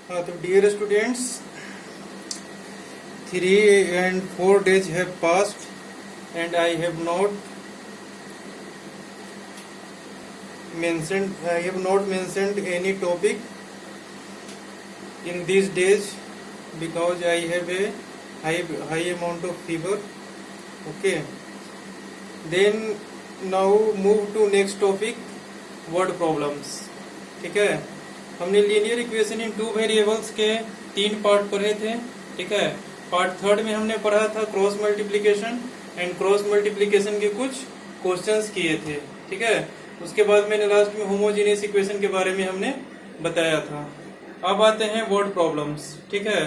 हाँ तो dear students, 3 and 4 days have passed and I have not mentioned any topic in these days because I have a high amount of fever. Okay, then now move to next topic, word problems. ठीक है, हमने linear equation in 2 variables के 3 part पढ़े थे. ठीक है, part 3 में हमने पढ़ा था cross multiplication and cross multiplication के कुछ क्वेश्चंस किए थे. ठीक है, उसके बाद मैंने लास्ट में होमोजेनियस इक्वेशन के बारे में हमने बताया था. अब आते हैं वर्ड प्रॉब्लम्स. ठीक है,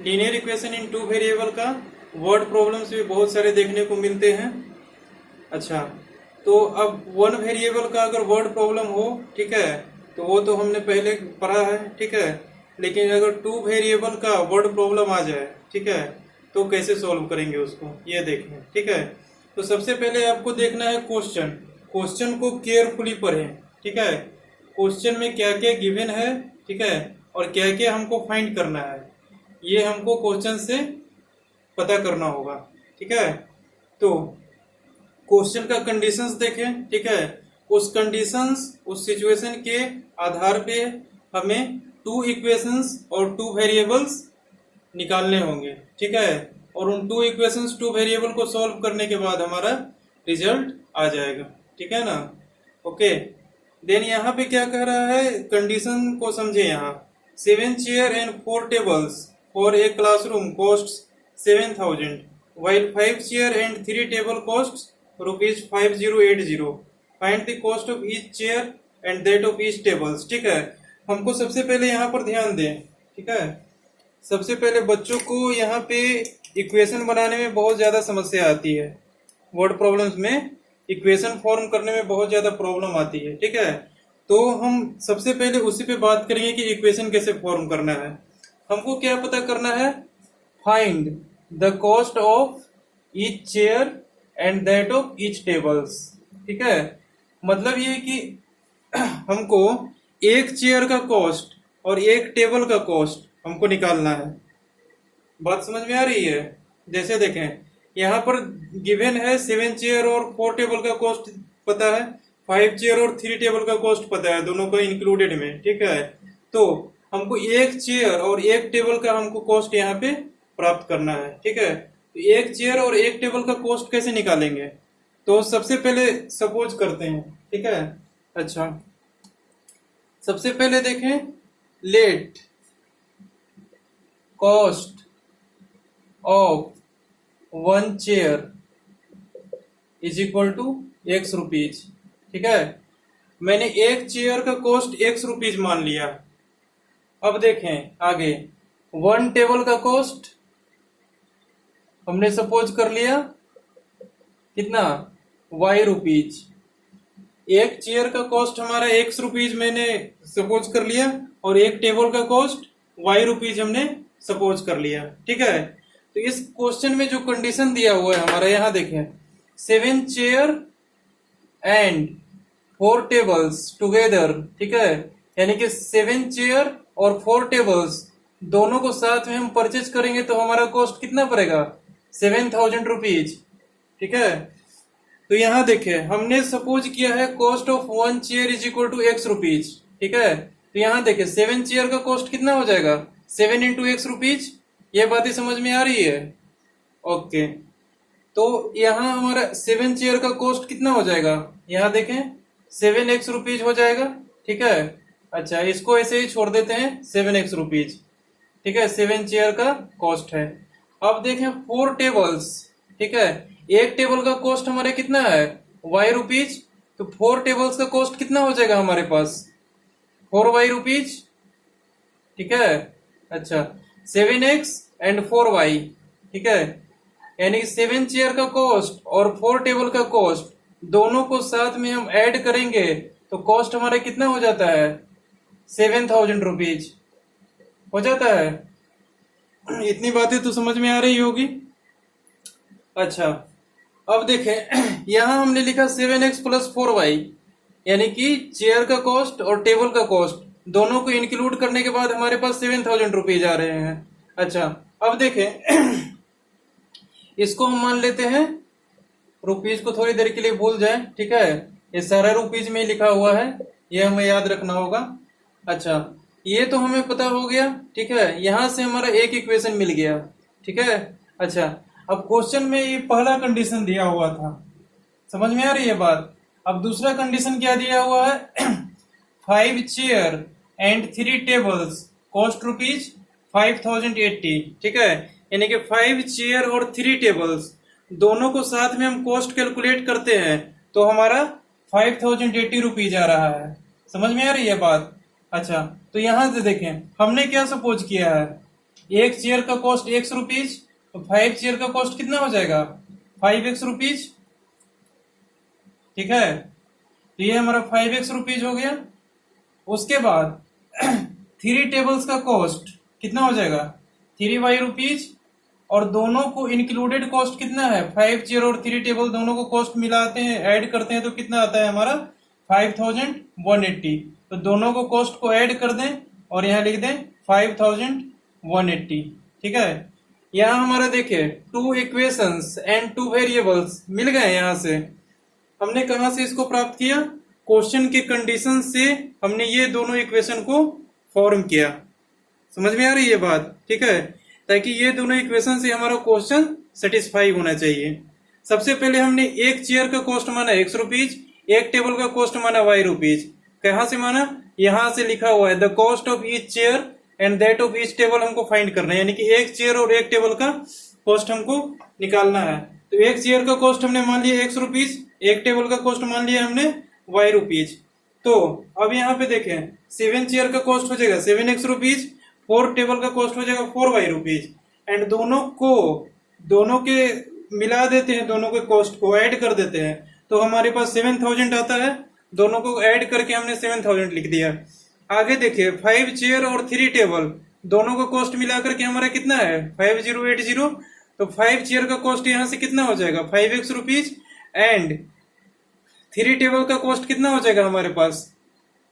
लीनियर इक्वेशन इन 2 वेरिएबल का वर्ड प्रॉब्लम्स भी बहुत सारे देखने को मिलते हैं. अच्छा, तो अब 1 वेरिएबल का अगर वर्ड प्रॉब्लम हो, ठीक है, तो वो तो हमने पहले पढ़ा है. ठीक है, लेकिन अगर 2 वेरिएबल का वर्ड प्रॉब्लम आ जाए, ठीक है, तो कैसे सॉल्व करेंगे उसको, ये देखें. ठीक है, तो सबसे पहले आपको देखना है क्वेश्चन को केयरफुली पढ़ें. ठीक है, क्वेश्चन में क्या क्या गिवन है, ठीक है, और क्या क्या हमको फाइंड करना है, ये हमको क्वेश्चन से पता करना होगा. ठीक है, तो क्वेश्चन का कंडीशंस देखें. ठीक है, उस कंडीशंस, उस सिचुएशन के आधार पे हमें 2 इक्वेशंस और 2 वेरिएबल्स निकालने होंगे. ठीक है, और उन 2 इक्वेशंस 2 वेरिएबल को सॉल्व करने के बाद हमारा रिजल्ट आ जाएगा. ठीक है ना. ओके, देन यहाँ पे क्या कह रहा है, कंडीशन को समझे. यहाँ 7 chair and 4 tables for a classroom cost 7,000 while 5 chair and 3 table cost ₹5080. Find the cost of each chair and that of each tables. ठीक है, हमको सबसे पहले यहाँ पर ध्यान दें. ठीक है, सबसे पहले बच्चों को यहाँ पे इक्वेशन बनाने में बहुत ज्यादा समस्या आती है. वर्ड प्रॉब्लम्स में इक्वेशन फॉर्म करने में बहुत ज्यादा प्रॉब्लम आती है. ठीक है, तो हम सबसे पहले उसी पे बात करेंगे कि इक्वेशन कैसे फॉर्म करना है. हमको क्या पता करना है, find the cost of each chair and that of each tables. ठीक है, मतलब ये कि हमको एक चेयर का कॉस्ट और एक टेबल का कॉस्ट हमको निकालना है. बात समझ में आ रही है. जैसे देखें, यहाँ पर गिवन है 7 चेयर और 4 टेबल का कॉस्ट पता है, 5 चेयर और 3 टेबल का कॉस्ट पता है, दोनों को इंक्लूडेड में. ठीक है, तो हमको एक चेयर और एक टेबल का हमको कॉस्ट यहाँ पे प्राप्त करना है. ठीक है, तो एक चेयर और एक टेबल का कॉस्ट कैसे निकालेंगे, तो सबसे पहले सपोज करते हैं. ठीक है, अच्छा, सबसे पहले देखें, let cost of 1 chair is equal to X rupees. ठीक है, मैंने एक चेयर का कॉस्ट X रुपीज मान लिया. अब देखें आगे, 1 टेबल का कॉस्ट हमने सपोज कर लिया कितना, Y रुपीज. एक चेयर का कॉस्ट हमारा X रुपीज मैंने सपोज कर लिया और एक टेबल का कॉस्ट Y रुपीज हमने सपोज कर लिया. ठीक है, तो इस क्वेश्चन में जो कंडीशन दिया हुआ है हमारा, यहाँ देखें, 7 चेयर एंड 4 टेबल्स टुगेदर. ठीक है, यानी कि 7 चेयर और 4 टेबल्स दोनों को साथ में हम परचेज करेंगे तो हमारा कॉस्ट कितना पड़ेगा, 7,000 रुपीज. ठीक है, तो यहाँ देखें, हमने सपोज किया है cost of 1 chair is equal to X rupees. ठीक है, तो यहाँ देखें 7 चेयर का कॉस्ट कितना हो जाएगा, 7 इंटू X रुपीज. ये बातें समझ में आ रही है. ओके, तो यहाँ हमारा 7 चेयर का कॉस्ट कितना हो जाएगा, यहाँ देखें 7X रुपीज हो जाएगा. ठीक है, अच्छा, इसको ऐसे ही छोड़ देते हैं 7X रुपीज. ठीक है, 7 चेयर का कॉस्ट है. अब देखें 4 टेबल्स. ठीक है, एक टेबल का कॉस्ट हमारे कितना है, Y रुपीज, तो 4 टेबल्स का कॉस्ट कितना हो जाएगा हमारे पास, 4Y रुपीज. ठीक है, अच्छा, 7X एंड 4Y. ठीक है, यानी 7 चेयर का कॉस्ट और 4 टेबल का कॉस्ट दोनों को साथ में हम ऐड करेंगे तो कॉस्ट हमारा कितना हो जाता है, 7,000 रुपीज हो जाता है. इतनी बातें तो समझ में आ रही होगी. अच्छा, अब देखें, यहां हमने लिखा 7X प्लस 4Y, यानी कि चेयर का कॉस्ट और टेबल का कॉस्ट दोनों को इंक्लूड करने के बाद हमारे पास 7,000 रुपीज आ रहे हैं। अच्छा, अब देखें इसको हम मान लेते हैं, रुपीज को थोड़ी देर के लिए भूल जाए, ठीक है। ये सारा रुपीज में लिखा हुआ है, ये हमें याद रखना होगा। अच्छा, ये तो हमें पता हो गया, ठीक है। यहां से हमारा एक इक्वेशन मिल गया, ठीक है। अच्छा, अब क्वेश्चन में ये पहला कंडीशन दिया हुआ था, समझ में आ रही है बात। अब दूसरा कंडीशन क्या दिया हुआ है 5 chair and 3 tables cost rupees 5,080, ठीक है। यानी कि 5 चेयर और 3 टेबल्स दोनों को साथ में हम कॉस्ट कैलकुलेट करते हैं तो हमारा 5,080 रुपीज आ रहा है। समझ में आ रही है बात। अच्छा, तो यहां से देखें हमने क्या सपोज किया है, एक चेयर का कॉस्ट x रुपीज, तो 5 चेयर का कॉस्ट कितना हो जाएगा 5x रुपीज, ठीक है। तो ये हमारा 5x रुपीज हो गया। उसके बाद 3 टेबल्स का कॉस्ट कितना हो जाएगा 3y रुपीज, और दोनों को इंक्लूडेड कॉस्ट कितना है 5 चेयर और 3 टेबल दोनों को कॉस्ट मिलाते हैं, ऐड करते हैं तो कितना आता है हमारा 5,180। तो दोनों को कॉस्ट को ऐड कर दें और यहाँ लिख दें 5,180, ठीक है। यहाँ हमारा देखिए 2 इक्वेशंस एंड 2 वेरिएबल्स मिल गए। यहाँ से हमने कहा से इसको प्राप्त किया, क्वेश्चन के कंडीशन से हमने ये दोनों इक्वेशन को फॉर्म किया। समझ में आ रही है बात, ठीक है। ताकि ये दोनों इक्वेशन से हमारा क्वेश्चन सेटिस्फाई होना चाहिए। सबसे पहले हमने एक चेयर का कॉस्ट माना x रुपीज, एक टेबल का कॉस्ट माना y रुपीज। कहां से माना, यहां से लिखा हुआ है the cost of each chair and that of each table हमको फाइंड करना है, यानी कि एक चेयर और एक टेबल का कॉस्ट हमको निकालना है। तो एक चेयर का कॉस्ट हमने मान लिया x रुपीज, एक टेबल का कॉस्ट मान लिया हमने y रुपीज। तो अब यहाँ पे देखें 7 चेयर का कॉस्ट हो जाएगा 7x रुपीज, 4 टेबल का कॉस्ट हो जाएगा 4y रुपीज, एंड दोनों के मिला देते हैं, दोनों के कॉस्ट को ऐड कर देते हैं तो हमारे पास 7,000 आता है। दोनों को ऐड करके हमने 7,000 लिख दिया। आगे देखिए 5 चेयर और 3 टेबल दोनों का कॉस्ट मिला करके हमारा कितना है 5,080। तो 5 चेयर का कॉस्ट यहाँ से कितना हो जाएगा 5x रुपीज, एंड 3 टेबल का कॉस्ट कितना हो जाएगा हमारे पास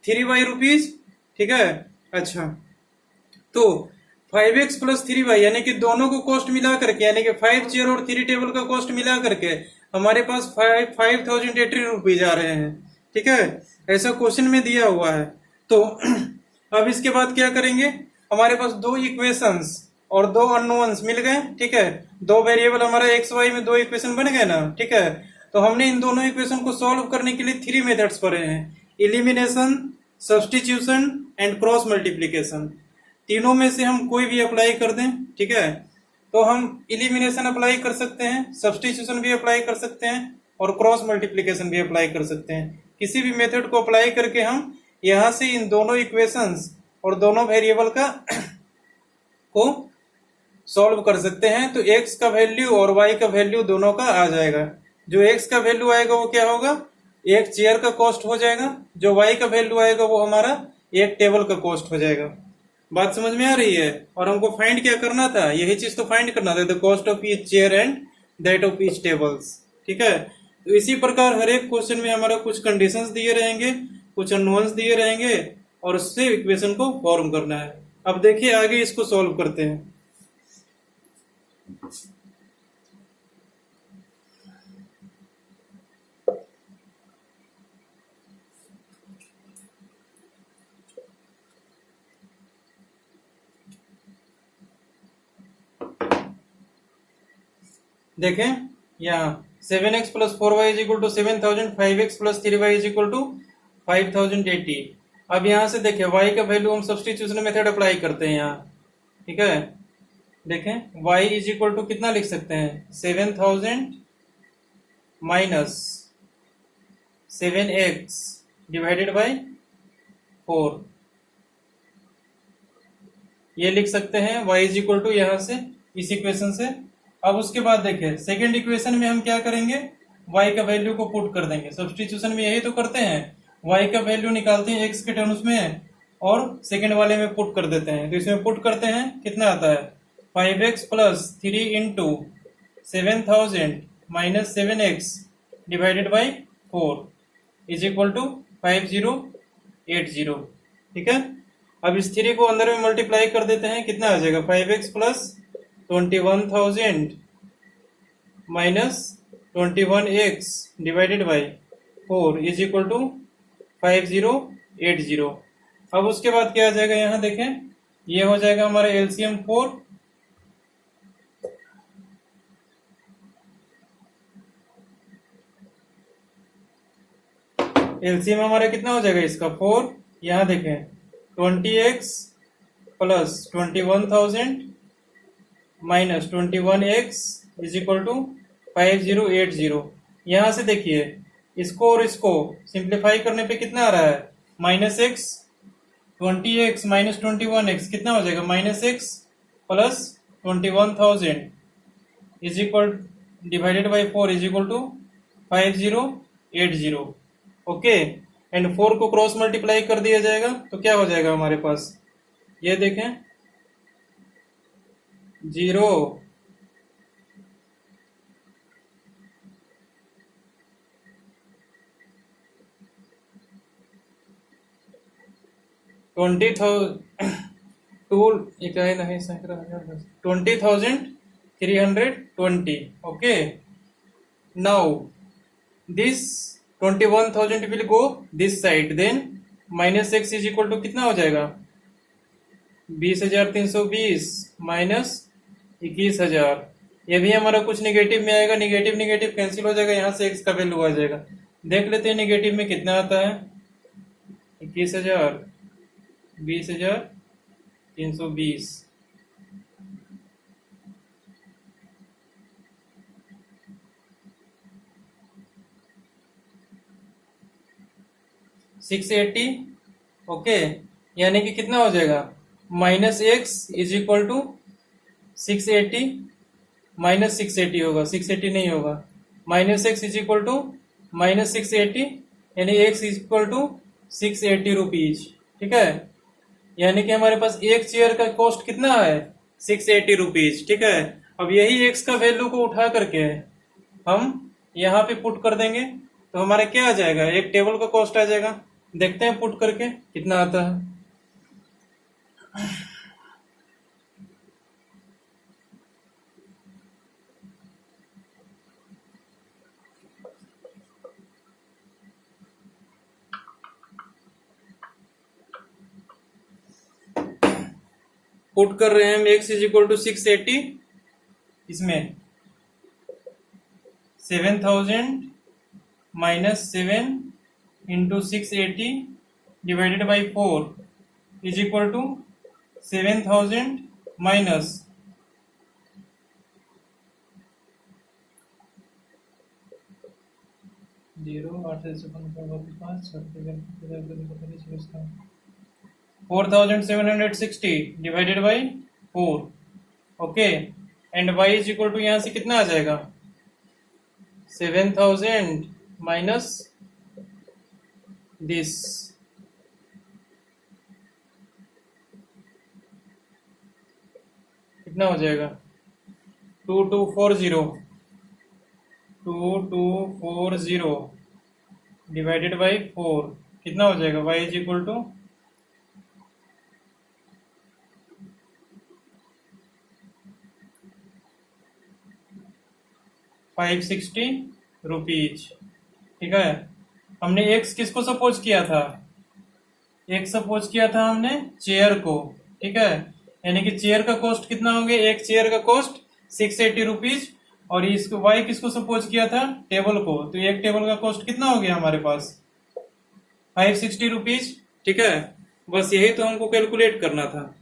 3y रुपीज, ठीक है। अच्छा, तो 5x प्लस 3y यानी कि दोनों को कॉस्ट मिला करके, यानी कि 5 चेयर और 3 टेबल का कॉस्ट मिला करके हमारे पास 5,080 रुपीज आ रहे हैं, ठीक है। ऐसा क्वेश्चन में दिया हुआ है। तो अब इसके बाद क्या करेंगे, हमारे पास 2 इक्वेशंस और 2 अननोन्स मिल गए, ठीक है। 2 वेरिएबल हमारा एक्स वाई में 2 इक्वेशन बन गए ना, ठीक है। तो हमने इन दोनों इक्वेशन को सॉल्व करने के लिए 3 मेथड्स पढ़े हैं, elimination, substitution and cross multiplication. तीनों में से हम कोई भी अप्लाई कर दें, ठीक है। तो हम एलिमिनेशन अप्लाई कर सकते हैं, सब्स्टिट्यूशन भी अप्लाई कर सकते हैं और क्रॉस मल्टीप्लीकेशन भी अप्लाई कर सकते हैं। किसी भी मेथड को अप्लाई करके हम यहां से इन दोनों इक्वेशंस और दोनों वेरिएबल का को सॉल्व कर सकते हैं। तो x का वैल्यू और y का वैल्यू दोनों का आ जाएगा। जो x का वैल्यू आएगा वो क्या होगा, एक चेयर का कॉस्ट हो जाएगा। जो y का वैल्यू आएगा वो हमारा एक टेबल का कॉस्ट हो जाएगा। बात समझ में आ रही है। और हमको फाइंड क्या करना था, यही चीज तो फाइंड करना था, the cost of each chair and that of each tables, ठीक है। तो इसी प्रकार हर एक क्वेश्चन में हमारा कुछ कंडीशंस दिए रहेंगे, कुछ अननोन्स दिए रहेंगे और उससे इक्वेशन को फॉर्म करना है। अब देखिए आगे इसको सॉल्व करते हैं। देखें यहाँ 7x plus 4y is equal to 7,000, 5x plus 3y is equal to 5,080। अब यहाँ से देखें y का वैल्यू हम सब्स्टिट्यूशन मेथड अप्लाई करते हैं यहाँ, ठीक है। देखें y इज इक्वल टू कितना लिख सकते हैं 7,000 माइनस 7x डिवाइडेड बाई 4, ये लिख सकते हैं y इज इक्वल टू यहाँ से इस इक्वेशन से। अब उसके बाद देखें सेकेंड इक्वेशन में हम क्या करेंगे, y का वैल्यू को पुट कर देंगे। सब्स्टिट्यूशन में यही तो करते हैं, y का वैल्यू निकालते हैं x के टर्म्स में और सेकेंड वाले में पुट कर देते हैं। तो इसमें पुट करते हैं कितना आता है 5x plus 3 into 7,000 minus 7x divided by 4 is equal to 5,080, ठीक है। अब इस 3 को अंदर में मल्टीप्लाई कर देते हैं, कितना आ जाएगा 5x plus 21,000 minus 21x divided by 4 is equal to 5080। अब उसके बाद क्या आ जाएगा, यहाँ देखें, ये हो जाएगा हमारा एलसीएम 4, एलसीएम हमारा कितना हो जाएगा इसका 4, यहाँ देखें 20x plus 21,000 minus 21x is equal to 5080। यहाँ से देखिए इसको और इसको सिंप्लीफाई करने पे कितना आ रहा है, minus x, 20x minus 21x कितना हो जाएगा, minus X plus 21,000 is equal divided by 4 is equal to 5080। Okay, and 4 को क्रॉस मल्टीप्लाई कर दिया जाएगा तो क्या हो जाएगा हमारे पास, ये देखें 0 20,320. Okay, now this 21,000 will go this side, then minus x is equal to कितना हो जाएगा 20,320 माइनस 21,000। ये भी हमारा कुछ निगेटिव में आएगा, निगेटिव निगेटिव कैंसिल हो जाएगा, यहाँ से x का वैल्यू आ जाएगा। देख लेते हैं निगेटिव में कितना आता है, 21,000 20,320 680। ओके, यानी कि कितना हो जाएगा, minus x is equal to 680 minus 680 होगा, 680 नहीं होगा, minus x is equal to minus 680, यानी X is equal to 680 rupees. ठीक है, यानी कि हमारे पास एक चेयर का कॉस्ट कितना है 680 रुपीज। ठीक है, अब यही एक्स का वैल्यू को उठा करके हम यहाँ पे पुट कर देंगे तो हमारा क्या आ जाएगा, एक टेबल का कॉस्ट आ जाएगा। देखते हैं पुट करके कितना आता है। पुट कर रहे हैं हम x इज इक्वल टू 680, इसमें 7,000 minus 7 into 680 divided by 4 is equal to 7,000 minus 4,760 divided by 4। Okay, and y is equal to यहाँ से कितना आ जाएगा 7,000 माइनस दिस, कितना हो जाएगा 2240 डिवाइडेड बाई 4 कितना हो जाएगा, y is equal to 560 rupees. ठीक है, हमने x किसको सपोज किया था, x सपोज किया था हमने चेयर को। ठीक है, यानी कि चेयर का कॉस्ट कितना होंगे, एक चेयर का कॉस्ट 680 रुपीज, और इसको y किसको सपोज किया था, टेबल को, तो एक टेबल का कॉस्ट कितना हो गया हमारे पास 560 रुपीज। ठीक है, बस यही तो हमको कैलकुलेट करना था।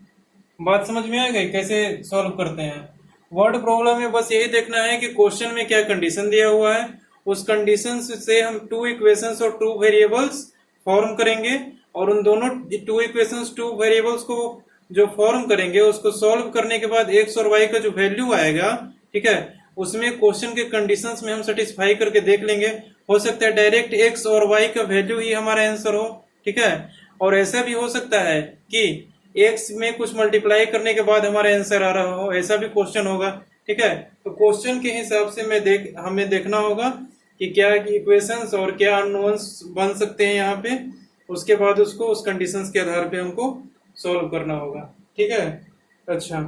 बात समझ में आ गई कैसे सॉल्व करते हैं। वर्ड प्रॉब्लम में बस यही देखना है कि क्वेश्चन में क्या कंडीशन दिया हुआ है, उस कंडीशन से हम 2 इक्वेशंस और 2 वेरिएबल्स फॉर्म करेंगे, और उन दोनों 2 इक्वेशंस 2 वेरिएबल्स को जो फॉर्म करेंगे उसको सॉल्व करने के बाद x और y का जो वैल्यू आएगा, ठीक है, उसमें क्वेश्चन के कंडीशंस में हम सेटिस्फाई करके देख लेंगे। हो सकता है डायरेक्ट x और y का वैल्यू ही हमारा आंसर हो। ठीक है, और ऐसा भी हो सकता है कि x में कुछ मल्टीप्लाई करने के बाद हमारा आंसर आ रहा हो, ऐसा भी क्वेश्चन होगा। ठीक है, तो क्वेश्चन के हिसाब से हमें देखना होगा कि क्या इक्वेशंस और क्या अननोन्स बन सकते हैं यहाँ पे, उसके बाद उसको उस कंडीशंस के आधार पे हमको सॉल्व करना होगा, ठीक है। अच्छा,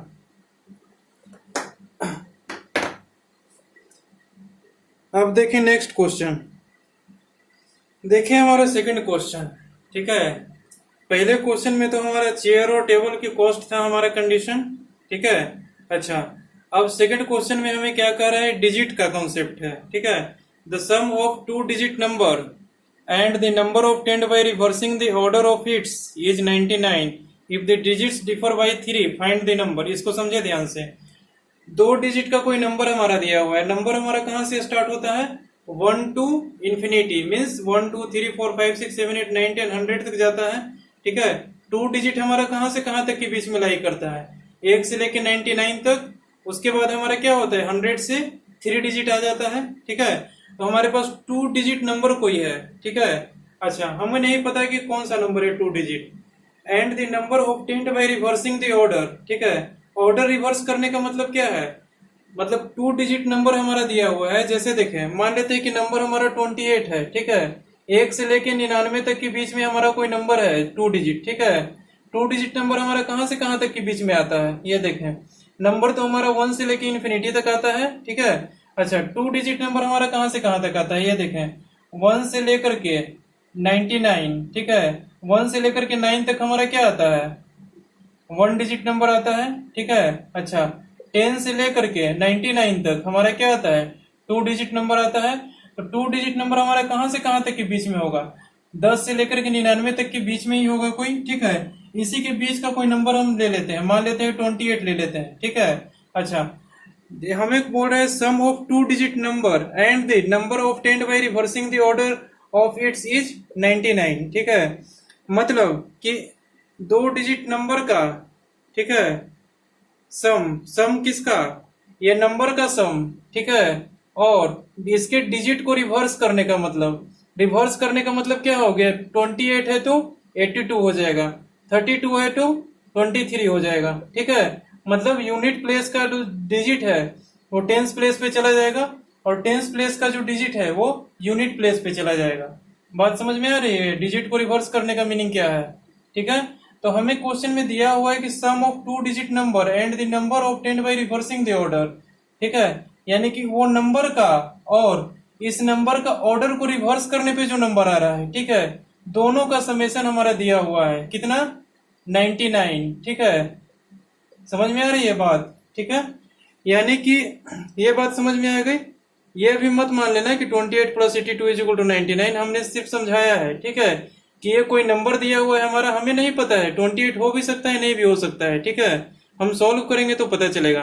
अब देखें नेक्स्ट क्वेश्चन। देखिए हमारा सेकंड क्वेश्चन, ठीक है। पहले क्वेश्चन में तो हमारा चेयर और टेबल की कॉस्ट था हमारा कंडीशन, ठीक है। अच्छा, अब सेकंड क्वेश्चन में हमें क्या कह रहा है, डिजिट का कॉन्सेप्ट है, ठीक है। The sum of two digit number and the number of tend by reversing the order of its is 99 if the digits differ by 3 find the number. इसको समझे ध्यान से। दो डिजिट का कोई नंबर हमारा दिया हुआ है, नंबर हमारा कहां से स्टार्ट होता है, 1 टू इंफिनिटी, मीन्स 1 2 3 4 5 6 7 8 9 10 100 तक जाता है, ठीक है। टू डिजिट हमारा कहां से कहां तक के बीच में लाई करता है, 1 से लेके 99 तक। उसके बाद हमारा क्या होता है, 100 से 3 डिजिट आ जाता है, ठीक है। तो हमारे पास टू डिजिट नंबर कोई है, ठीक है। अच्छा, हमें नहीं पता कि कौन सा नंबर है two digit. And the number obtained by reversing the order, ठीक है। ऑर्डर रिवर्स करने का मतलब क्या है, मतलब टू डिजिट नंबर हमारा दिया हुआ है। जैसे देखें, मान लेते हैं कि नंबर हमारा 28 है, ठीक है। 1 से लेके 99 तक के बीच में हमारा कोई नंबर है टू डिजिट, ठीक है। टू डिजिट नंबर हमारा कहां से कहां तक के बीच में आता है, ये देखें। नंबर तो हमारा 1 से लेके इन्फिनिटी तक आता है, ठीक है। अच्छा, टू डिजिट नंबर हमारा कहां से कहां तक आता है, ये देखें। 1 से लेकर के 99, ठीक है। 1 से लेकर के 9 तक हमारा क्या आता है, 1 डिजिट नंबर आता है, ठीक है। अच्छा, 10 से लेकर के 99 तक हमारा क्या आता है, 2 डिजिट नंबर आता है। तो 2 डिजिट नंबर हमारा कहां से कहां तक के बीच में होगा, 10 से लेकर के 99 तक के बीच में ही होगा कोई, ठीक है। इसी के बीच का कोई नंबर हम ले लेते हैं, मान लेते हैं 28 ले लेते हैं, ठीक है। अच्छा, हमें बोल रहा है sum of two digit number and the number of tend by reversing the order of its is 99, ठीक है। मतलब कि दो डिजिट नंबर का, ठीक है, सम किसका, ये नंबर का सम, ठीक है। और इसके डिजिट को रिवर्स करने का मतलब, रिवर्स करने का मतलब क्या हो गया, 28 है तो 82 हो जाएगा, 32 है तो 23 हो जाएगा, ठीक है। मतलब यूनिट प्लेस का जो डिजिट है वो टेंस प्लेस पे चला जाएगा, और टेंस प्लेस का जो डिजिट है वो यूनिट प्लेस पे चला जाएगा। बात समझ में आ रही है, डिजिट को रिवर्स करने का मीनिंग क्या है, ठीक है। तो हमें क्वेश्चन में दिया हुआ है कि sum of two digit number and the number obtained by reversing the order, ठीक है। यानी कि वो नंबर का और इस नंबर का ऑर्डर को रिवर्स करने पे जो नंबर आ रहा है, ठीक है, दोनों का समेशन हमारा दिया हुआ है कितना, 99, ठीक है। समझ में आ रही है बात, ठीक है। यानी कि ये बात समझ में आ गई। ये भी मत मान लेना कि 28 प्लस 82 इज इक्वल टू 99, हमने सिर्फ समझाया है, ठीक है, कि ये कोई नंबर दिया हुआ है हमारा, हमें नहीं पता है, 28 हो भी सकता है नहीं भी हो सकता है, ठीक है। हम सॉल्व करेंगे तो पता चलेगा।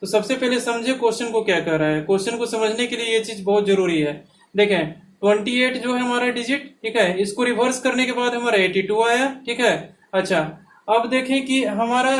तो सबसे पहले समझे क्वेश्चन को क्या कह रहा है। क्वेश्चन को समझने के लिए ये चीज बहुत जरूरी है। देखें, 28 जो है हमारा डिजिट, ठीक है, इसको रिवर्स करने के बाद हमारा 82 आया, ठीक है। अच्छा, अब देखें कि हमारा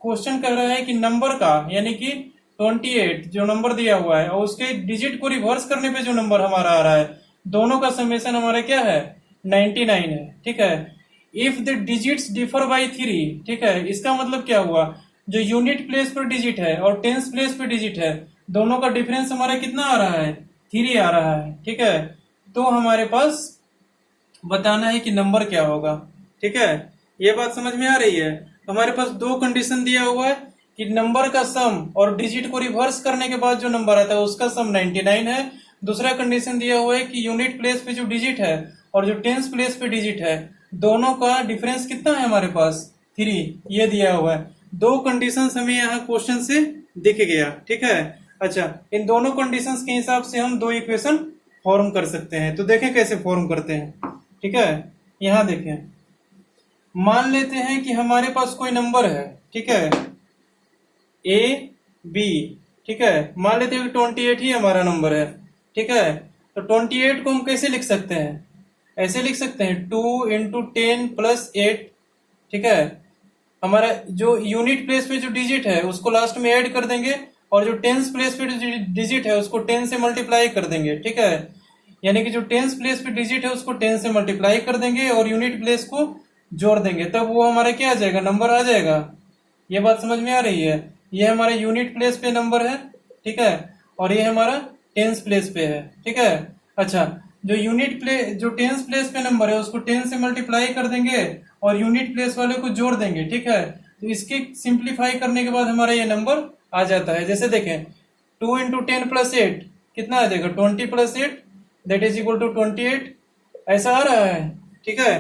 क्वेश्चन कह रहा है कि नंबर का, यानी कि 28 जो नंबर दिया हुआ है और उसके डिजिट को रिवर्स करने पे जो नंबर हमारा आ रहा है, दोनों का समेशन हमारा क्या है, 99 है, ठीक है। If the digits differ by 3, ठीक है, इसका मतलब क्या हुआ, जो यूनिट प्लेस पर डिजिट है और टेंस प्लेस पर डिजिट है, दोनों का डिफरेंस हमारा कितना आ रहा है, 3 आ रहा है, ठीक है। तो हमारे पास बताना है कि नंबर क्या होगा, ठीक है। ये बात समझ में आ रही है। हमारे पास दो कंडीशन दिया हुआ है कि नंबर का सम और डिजिट को रिवर्स करने के बाद जो नंबर आता है उसका सम 99 है। दूसरा कंडीशन दिया हुआ है कि यूनिट प्लेस पे जो डिजिट है और जो टेंस प्लेस पे डिजिट है, दोनों का डिफरेंस कितना है हमारे पास, 3, ये दिया हुआ है। दो कंडीशंस हमें यहाँ क्वेश्चन से दिख गया, ठीक है। अच्छा, इन दोनों कंडीशंस के हिसाब से हम दो इक्वेशन फॉर्म कर सकते हैं। तो देखें कैसे फॉर्म करते हैं, ठीक है। यहाँ देखें, मान लेते हैं कि हमारे पास कोई नंबर है, ठीक है, ए बी, ठीक है। मान लेते हैं कि 28 ही हमारा नंबर है, ठीक है। तो 28 को हम कैसे लिख सकते हैं, ऐसे लिख सकते हैं 2 इंटू 10 प्लस 8, ठीक है। हमारा जो यूनिट प्लेस पे जो डिजिट है उसको लास्ट में ऐड कर देंगे, और जो टेंस प्लेस पे जो डिजिट है उसको 10 से मल्टीप्लाई कर देंगे, ठीक है। यानी कि जो टेंस प्लेस पे डिजिट है उसको 10 से मल्टीप्लाई कर देंगे और यूनिट प्लेस को जोड़ देंगे, तब वो हमारा क्या आ जाएगा, नंबर आ जाएगा। ये बात समझ में आ रही है। ये हमारे यूनिट प्लेस पे नंबर है, ठीक है, और ये हमारा टेंस प्लेस पे है, ठीक है। अच्छा, जो यूनिट प्लेस, जो टेंस प्लेस पे नंबर है उसको 10 से मल्टीप्लाई कर देंगे और यूनिट प्लेस वाले को जोड़ देंगे, ठीक है। तो इसके सिंप्लीफाई करने के बाद हमारा ये नंबर आ जाता है। जैसे देखें 2 इंटू 10 प्लस 8 कितना आ जाएगा, 20 plus 8 that is equal to 28, ऐसा आ रहा है, ठीक है।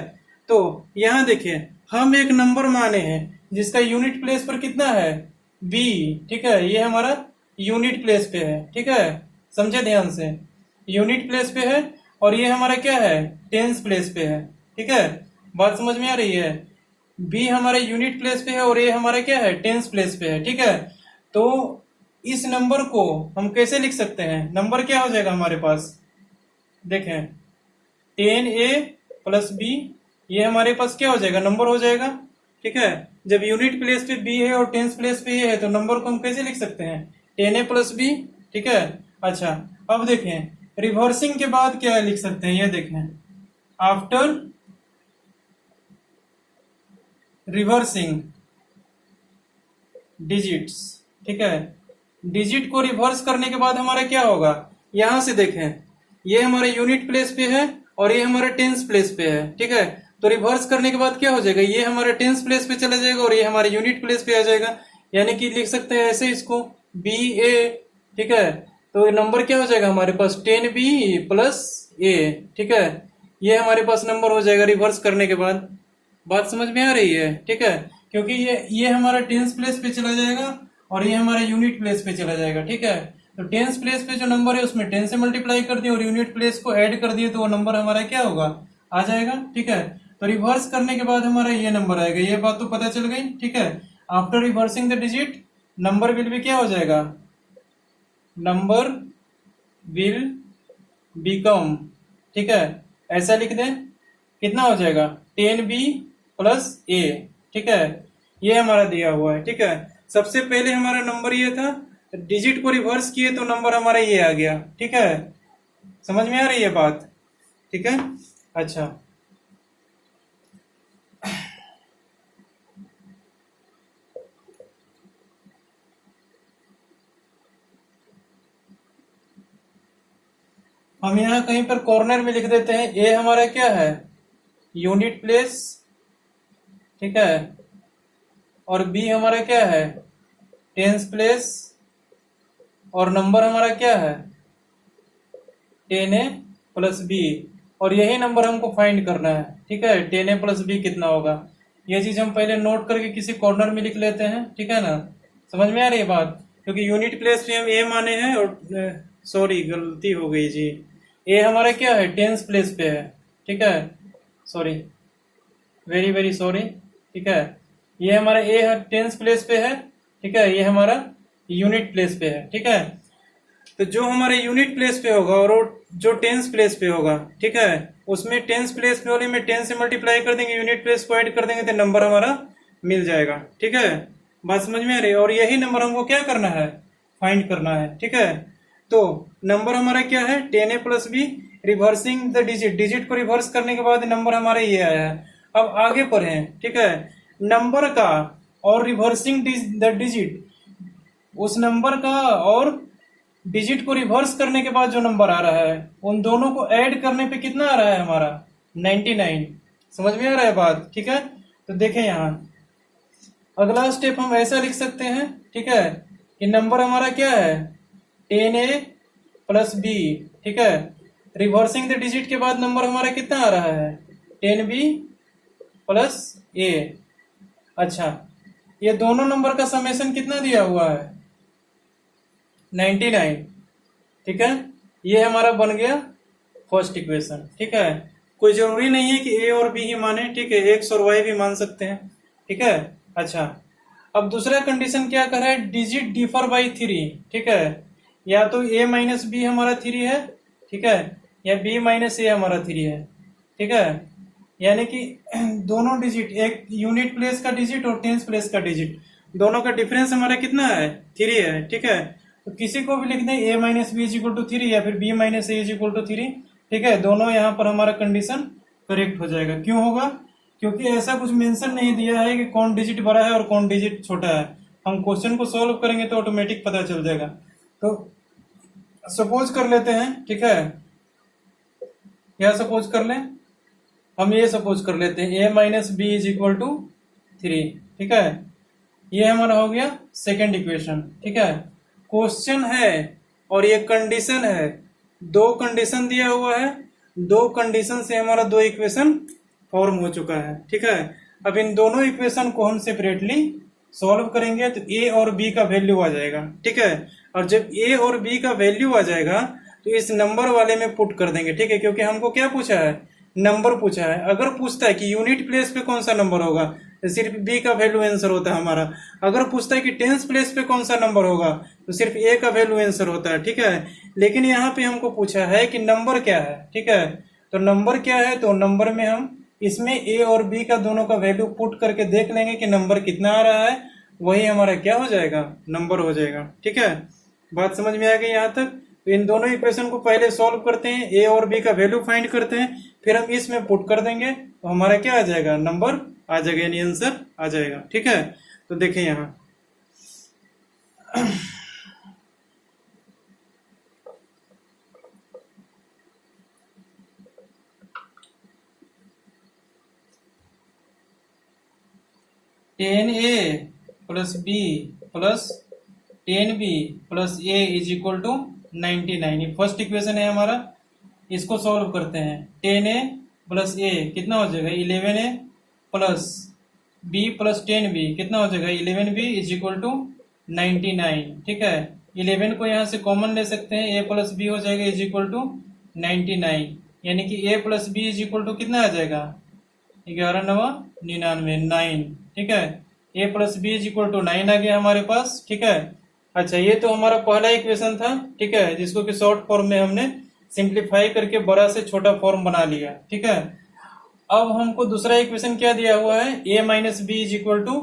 तो यहाँ देखिए हम एक नंबर माने हैं जिसका यूनिट प्लेस पर कितना है, b, ठीक है। ये हमारा यूनिट प्लेस पे है, ठीक है, समझे ध्यान से, यूनिट प्लेस पे है और ये हमारा क्या है, टेंस प्लेस पे है, ठीक है। बात समझ में आ रही है, b हमारे यूनिट प्लेस पे है और ये हमारा क्या है, टेंस प्लेस पे है, ठीक है। तो इस नंबर को हम कैसे लिख सकते हैं, नंबर क्या हो जाएगा हमारे पास, देखें 10a प्लस b, ये हमारे पास क्या हो जाएगा, नंबर हो जाएगा, ठीक है। जब यूनिट प्लेस पे b है और टेंस प्लेस पे ये है तो नंबर को हम कैसे लिख सकते हैं, 10a प्लस b, ठीक है। अच्छा अब देखें रिवर्सिंग के बाद क्या लिख सकते हैं, ये देखें आफ्टर रिवर्सिंग डिजिट्स, ठीक है। डिजिट को रिवर्स करने के बाद हमारा क्या होगा, यहां से देखें ये हमारे यूनिट प्लेस पे है और ये हमारा टेंस प्लेस पे है, ठीक है। तो रिवर्स करने के बाद क्या हो जाएगा, ये हमारा टेंस प्लेस पे चला जाएगा और ये हमारे यूनिट प्लेस पे आ जाएगा, यानी कि लिख सकते हैं ऐसे इसको BA, ठीक है। तो नंबर क्या हो जाएगा हमारे पास 10B प्लस A, ठीक है। ये हमारे पास नंबर हो जाएगा रिवर्स करने के बाद। बात समझ में आ रही है, ठीक है, क्योंकि ये हमारा टेंस प्लेस पे चला जाएगा और ये हमारा यूनिट प्लेस पे चला जाएगा, ठीक है। तो टेंस प्लेस पे जो नंबर है उसमें 10 से मल्टीप्लाई कर दिए और यूनिट प्लेस को ऐड कर दिए तो वो नंबर हमारा क्या होगा, आ जाएगा, ठीक है। तो रिवर्स करने के बाद हमारा ये नंबर आएगा, ये बात तो पता चल गई, ठीक है। After reversing the digit number will भी क्या हो जाएगा, नंबर विल बिकम, ठीक है, ऐसा लिख दें, कितना हो जाएगा 10B प्लस A, ठीक है। ये हमारा दिया हुआ है, ठीक है। सबसे पहले हमारा नंबर ये था, डिजिट को रिवर्स किए तो नंबर हमारा ये आ गया, ठीक है। समझ में आ रही है बात, ठीक है। अच्छा हम यहाँ कहीं पर कॉर्नर में लिख देते हैं ए हमारा क्या है, यूनिट प्लेस, ठीक है, और बी हमारा क्या है, टेंस प्लेस, और नंबर हमारा क्या है 10a प्लस b, और यही नंबर हमको फाइंड करना है, ठीक है। 10a प्लस b कितना होगा, ये चीज हम पहले नोट करके किसी कॉर्नर में लिख लेते हैं, ठीक है ना। समझ में आ रही है बात, क्योंकि यूनिट प्लेस पे हम a माने हैं और सॉरी गलती हो गई जी, a हमारा क्या है टेंस प्लेस पे है, ठीक है, सॉरी वेरी वेरी सॉरी, ठीक है। ये हमारा a टेंस प्लेस पे है, ठीक है, ये हमारा यूनिट प्लेस पे है, ठीक है। तो जो हमारे यूनिट प्लेस पे होगा और जो टेंस प्लेस पे होगा, ठीक है, उसमें टेंस प्लेस पे वाले में 10 से मल्टीप्लाई कर देंगे, यूनिट प्लेस को ऐड कर देंगे तो नंबर हमारा मिल जाएगा, ठीक है। बात समझ में आ रही है, और यही नंबर हमको क्या करना है, फाइंड करना है, ठीक है। तो नंबर हमारा क्या है 10a plus b, reversing the digit, digit को रिवर्स करने के बाद नंबर हमारा ये आया है। अब आगे पढ़े, ठीक है, नंबर का और रिवर्सिंग द डिजिट, उस नंबर का और डिजिट को रिवर्स करने के बाद जो नंबर आ रहा है उन दोनों को ऐड करने पे कितना आ रहा है हमारा 99। समझ में आ रहा है बात, ठीक है। तो देखें यहाँ अगला स्टेप हम ऐसा लिख सकते हैं, ठीक है, कि नंबर हमारा क्या है 10a प्लस b, ठीक है। रिवर्सिंग द डिजिट के बाद नंबर हमारा कितना आ रहा है 10b प्लस a। अच्छा ये दोनों नंबर का समेशन कितना दिया हुआ है 99, ठीक है। ये हमारा बन गया फर्स्ट इक्वेशन, ठीक है। कोई जरूरी नहीं है कि a और b ही माने, ठीक है, x और y भी मान सकते हैं, ठीक है। अच्छा अब दूसरा कंडीशन क्या कर रहा है, डिजिट डिफर बाई 3, ठीक है, या तो a माइनस बी हमारा 3 है, ठीक है, या b माइनस a हमारा 3 है, ठीक है। यानी कि दोनों डिजिट, एक यूनिट प्लेस का डिजिट और टेंस प्लेस का डिजिट, दोनों का डिफरेंस हमारा कितना है 3 है, ठीक है। तो किसी को भी लिख दें a minus B is equal to 3 या फिर b minus a is equal to 3, ठीक है, दोनों यहाँ पर हमारा कंडीशन करेक्ट हो जाएगा। क्यों होगा, क्योंकि ऐसा कुछ मेंशन नहीं दिया है कि कौन डिजिट बड़ा है और कौन डिजिट छोटा है। हम क्वेश्चन को सॉल्व करेंगे तो ऑटोमेटिक पता चल जाएगा। तो सपोज कर लेते हैं, ठीक है, क्या सपोज कर लें, हम ये सपोज कर लेते हैं a minus B is equal to 3, ठीक है। ये हमारा हो गया सेकेंड इक्वेशन, ठीक है। क्वेश्चन है और ये कंडीशन है, दो कंडीशन दिया हुआ है, दो कंडीशन से हमारा दो इक्वेशन फॉर्म हो चुका है, ठीक है। अब इन दोनों इक्वेशन को हम सेपरेटली सॉल्व करेंगे तो a और b का वैल्यू आ जाएगा, ठीक है। और जब a और b का वैल्यू आ जाएगा तो इस नंबर वाले में पुट कर देंगे, ठीक है, क्योंकि हमको क्या पूछा है, नंबर पूछा है। अगर पूछता है कि यूनिट प्लेस पे कौन सा नंबर होगा तो सिर्फ b का वैल्यू आंसर होता है हमारा। अगर पूछता है कि टेंस प्लेस पे कौन सा नंबर होगा तो सिर्फ a का वैल्यू आंसर होता है, ठीक है। लेकिन यहाँ पे हमको पूछा है कि नंबर क्या है, ठीक है। तो नंबर क्या है, तो नंबर में हम इसमें a और b का दोनों का वैल्यू पुट करके देख लेंगे कि नंबर कितना आ रहा है, वही हमारा क्या हो जाएगा, नंबर हो जाएगा, ठीक है। बात समझ में आ गई यहाँ तक। तो इन दोनों इक्वेशन को पहले सॉल्व करते हैं, a और b का वैल्यू फाइंड करते हैं, फिर हम इसमें पुट कर देंगे तो हमारा क्या आ जाएगा, नंबर आ जाएगा, यानी आंसर आ जाएगा, ठीक है। तो देखें यहाँ ten A plus B plus 10b plus A is equal to 99, ये फर्स्ट इक्वेशन है हमारा। इसको सॉल्व करते हैं, 10a प्लस ए कितना हो जाएगा 11a plus b plus 10b कितना हो जाएगा 11b इज इक्वल टू 99, ठीक है। 11 को यहाँ से कॉमन ले सकते हैं, a प्लस b हो जाएगा इज इक्वल टू 99, यानी कि a plus B is equal to कितना आ जाएगा 11 9 99 9, ठीक है। a plus B is equal to 9 आ गया हमारे पास, ठीक है। अच्छा, ये तो हमारा पहला इक्वेशन था, ठीक है, जिसको कि शॉर्ट फॉर्म में हमने सिंप्लीफाई करके बड़ा से छोटा फॉर्म बना लिया, ठीक है। अब हमको दूसरा इक्वेशन क्या दिया हुआ है, a minus B is equal to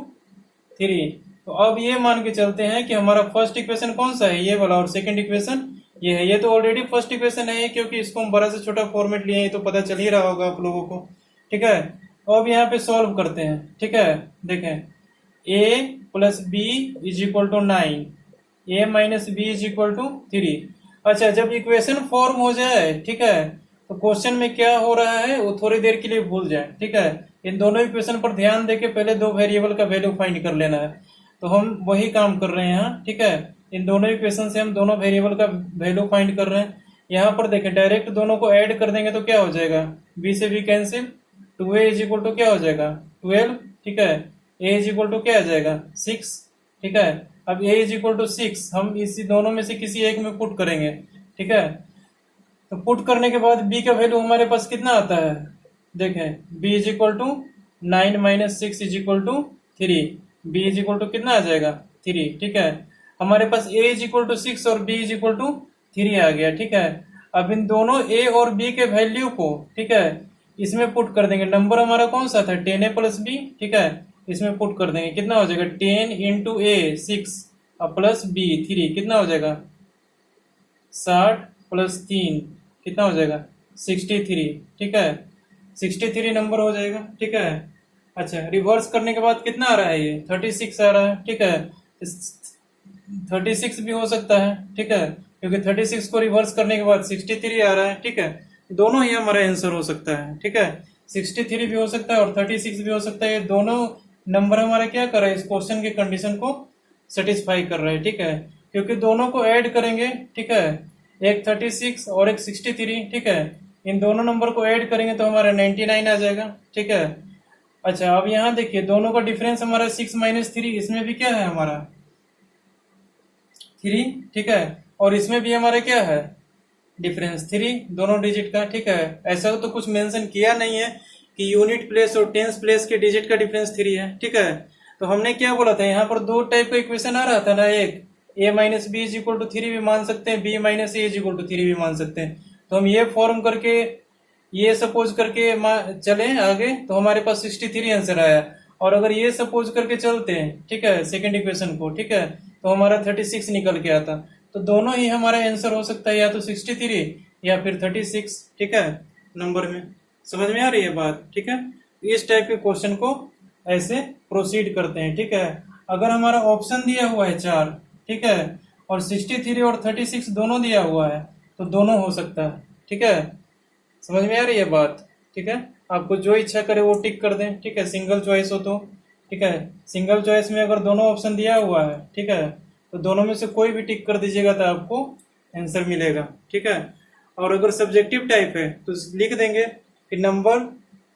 3। तो अब ये मान के चलते हैं कि हमारा फर्स्ट इक्वेशन कौन सा है, ये वाला, और सेकंड इक्वेशन ये है। ये तो ऑलरेडी फर्स्ट इक्वेशन है, क्योंकि इसको हम बड़ा से छोटा फॉर्मेट लिए हैं, तो पता चल ही रहा होगा आप लोगों को, ठीक है। अब यहाँ पे सॉल्व करते हैं, ठीक है। देखें, a plus B is equal to 9, a minus B is equal to 3। अच्छा, जब इक्वेशन फॉर्म हो जाए, ठीक है, तो क्वेश्चन में क्या हो रहा है वो थोड़ी देर के लिए भूल जाए, ठीक है। इन दोनों इक्वेशन पर ध्यान देके पहले दो वेरिएबल का वैल्यू फाइंड कर लेना है, तो हम वही काम कर रहे हैं यहाँ, ठीक है। इन दोनों इक्वेशन से हम दोनों वेरिएबल का वैल्यू फाइंड कर रहे हैं। यहाँ पर देखें, डायरेक्ट दोनों को ऐड कर देंगे तो क्या हो जाएगा, b से b cancel, 2a is equal to क्या हो जाएगा 12, ठीक है। a इज इक्वल टू क्या आ जाएगा 6, ठीक है। अब a इज इक्वल टू 6 हम इसी दोनों में से किसी एक में पुट करेंगे, ठीक है। तो पुट करने के बाद b का वैल्यू हमारे पास कितना आता है, देखें, b is equal to 9 minus 6 is equal to 3, b is equal to कितना आ जाएगा 3, ठीक है। हमारे पास a इज इक्वल टू 6 और b इज इक्वल टू 3 आ गया, ठीक है। अब इन दोनों a और b के वैल्यू को, ठीक है, इसमें पुट कर देंगे। नंबर हमारा कौन सा था 10a प्लस b, ठीक है, इसमें पुट कर देंगे। कितना हो जाएगा 10 इंटू ए 6 प्लस b 3, कितना हो जाएगा 60 प्लस 3 कितना हो जाएगा 63, ठीक है। 63 नंबर हो जाएगा, ठीक है। अच्छा, रिवर्स करने के बाद कितना आ रहा है, ये 36 आ रहा है, ठीक है। 36 भी हो सकता है, ठीक है, क्योंकि 36 को रिवर्स करने के बाद 63 आ रहा है, ठीक है। दोनों ही हमारा आंसर हो सकता है, ठीक है। 63 भी हो सकता है और 36 भी हो सकता है। ये दोनों नंबर हमारा क्या कर रहा है, इस क्वेश्चन की कंडीशन को सेटिस्फाई कर रहा है, ठीक है। क्योंकि दोनों को ऐड करेंगे, ठीक है, एक 36 और एक 63, ठीक है। इन दोनों नंबर को ऐड करेंगे तो हमारा 99 आ जाएगा, ठीक है। अच्छा, अब यहाँ देखिए, दोनों का डिफरेंस हमारा 6 माइनस 3, इसमें भी क्या है हमारा 3, ठीक है, और इसमें भी हमारा क्या है डिफरेंस 3, दोनों डिजिट का, ठीक है। ऐसा तो कुछ मेंशन किया नहीं है कि यूनिट प्लेस और टेंस प्लेस के डिजिट का डिफरेंस 3 है, ठीक है। तो हमने क्या बोला था, यहाँ पर दो टाइप का इक्वेशन आ रहा था ना, एक a minus B is equal to 3 भी मान सकते हैं, b minus A is equal to 3 भी मान सकते हैं। तो हम ये फॉर्म करके, ये सपोज करके चले आगे, तो हमारे पास 63 आंसर आया। और अगर ये सपोज करके चलते हैं, ठीक है, सेकेंड इक्वेशन को, ठीक है, तो हमारा 36 निकल के आता। तो दोनों ही हमारा आंसर हो सकता है, या तो 63 या फिर 36, ठीक है, नंबर में। समझ में आ रही है बात, ठीक है। इस टाइप के क्वेश्चन को ऐसे प्रोसीड करते हैं, ठीक है। अगर हमारा ऑप्शन दिया हुआ है 4, ठीक है, और 63 और 36 दोनों दिया हुआ है, तो दोनों हो सकता है, ठीक है। समझ में आ रही है बात? ठीक है, आपको जो इच्छा करे वो टिक कर दें। ठीक है, सिंगल चॉइस हो तो ठीक है, सिंगल चॉइस में अगर दोनों ऑप्शन दिया हुआ है, ठीक है, तो दोनों में से कोई भी टिक कर दीजिएगा तो आपको आंसर मिलेगा। ठीक है, और अगर सब्जेक्टिव टाइप है तो लिख देंगे कि नंबर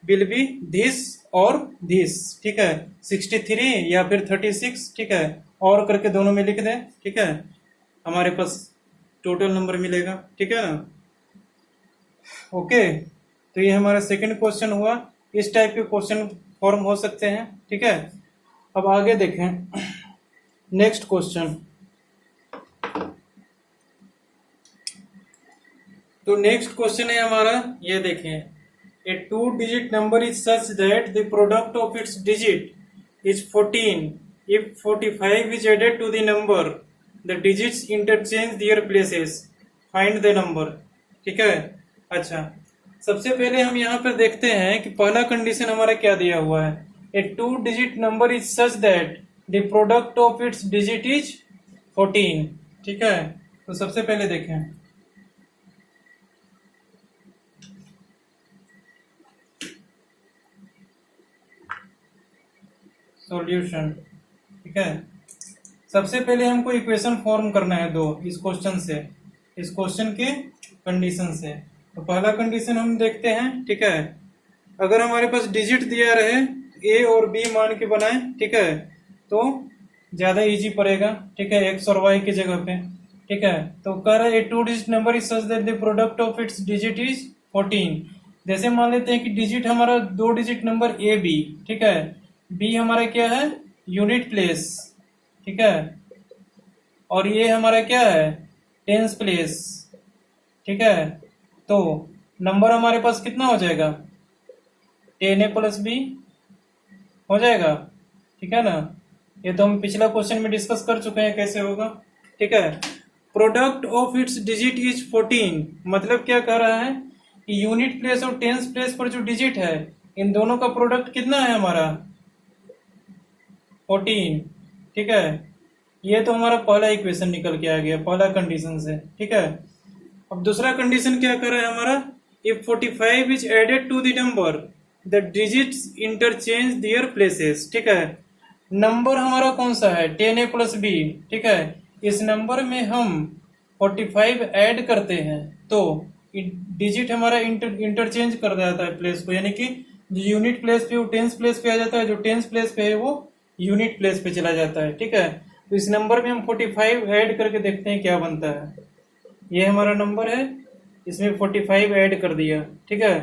विल बी धिस और धिस। ठीक है, 63 या फिर 36। ठीक है, और करके दोनों में लिख दें। ठीक है, हमारे पास टोटल नंबर मिलेगा। ठीक है ना? ओके, तो ये हमारा सेकंड क्वेश्चन हुआ। इस टाइप के क्वेश्चन फॉर्म हो सकते हैं। ठीक है, अब आगे देखें नेक्स्ट क्वेश्चन। तो नेक्स्ट क्वेश्चन है हमारा, ये देखें, a 2-digit number is such that the product of its digit is 14 if 45 is added to the number the digits interchange their places, find the number. ठीक है, अच्छा, सबसे पहले हम यहाँ पर देखते हैं कि पहला कंडीशन हमारा क्या दिया हुआ है। ए 2-digit number is such that the product of its digit is 14। ठीक है, तो सबसे पहले देखें, सॉल्यूशन। ठीक है, सबसे पहले हमको इक्वेशन फॉर्म करना है दो इस क्वेश्चन से, इस क्वेश्चन के कंडीशन से। तो पहला कंडीशन हम देखते हैं। ठीक है, अगर हमारे पास डिजिट दिया रहे ए और बी मान के बनाए, ठीक है, तो ज्यादा इजी पड़ेगा। ठीक है, एक्स और वाई की जगह पे। ठीक है, तो कह रहा है ए 2-digit number is such that the product of its digit is 14। जैसे मान लेते हैं कि डिजिट हमारा 2-digit नंबर ए बी। ठीक है, बी हमारा क्या है, यूनिट प्लेस। ठीक है, और ये हमारा क्या है, टेंस प्लेस। ठीक है, तो नंबर हमारे पास कितना हो जाएगा, 10a + b हो जाएगा। ठीक है ना? ये तो हम पिछला क्वेश्चन में डिस्कस कर चुके हैं कैसे होगा। ठीक है, product of its digit is 14, मतलब क्या कह रहा है कि यूनिट प्लेस और टेंस प्लेस पर जो डिजिट है इन दोनों का प्रोडक्ट कितना है हमारा, 14। ठीक है, ये तो हमारा पहला इक्वेशन निकल के आ गया पहला कंडीशन से। ठीक है, अब दूसरा कंडीशन क्या कर रहा है हमारा, if 45 is added to the number the digits interchange their places. ठीक है, नंबर हमारा कौन सा है, 10a + b। ठीक है, इस नंबर में हम 45 ऐड करते हैं तो डिजिट हमारा इंटरचेंज कर जाता है प्लेस को, यानी कि जो यूनिट प्लेस पे वो टेंस प्लेस पे आ जाता है, जो टेंस प्लेस पे है वो यूनिट प्लेस पे चला जाता है। ठीक है, तो इस नंबर में हम 45 ऐड करके देखते हैं क्या बनता है। ये हमारा नंबर है, इसमें 45 ऐड कर दिया। ठीक है,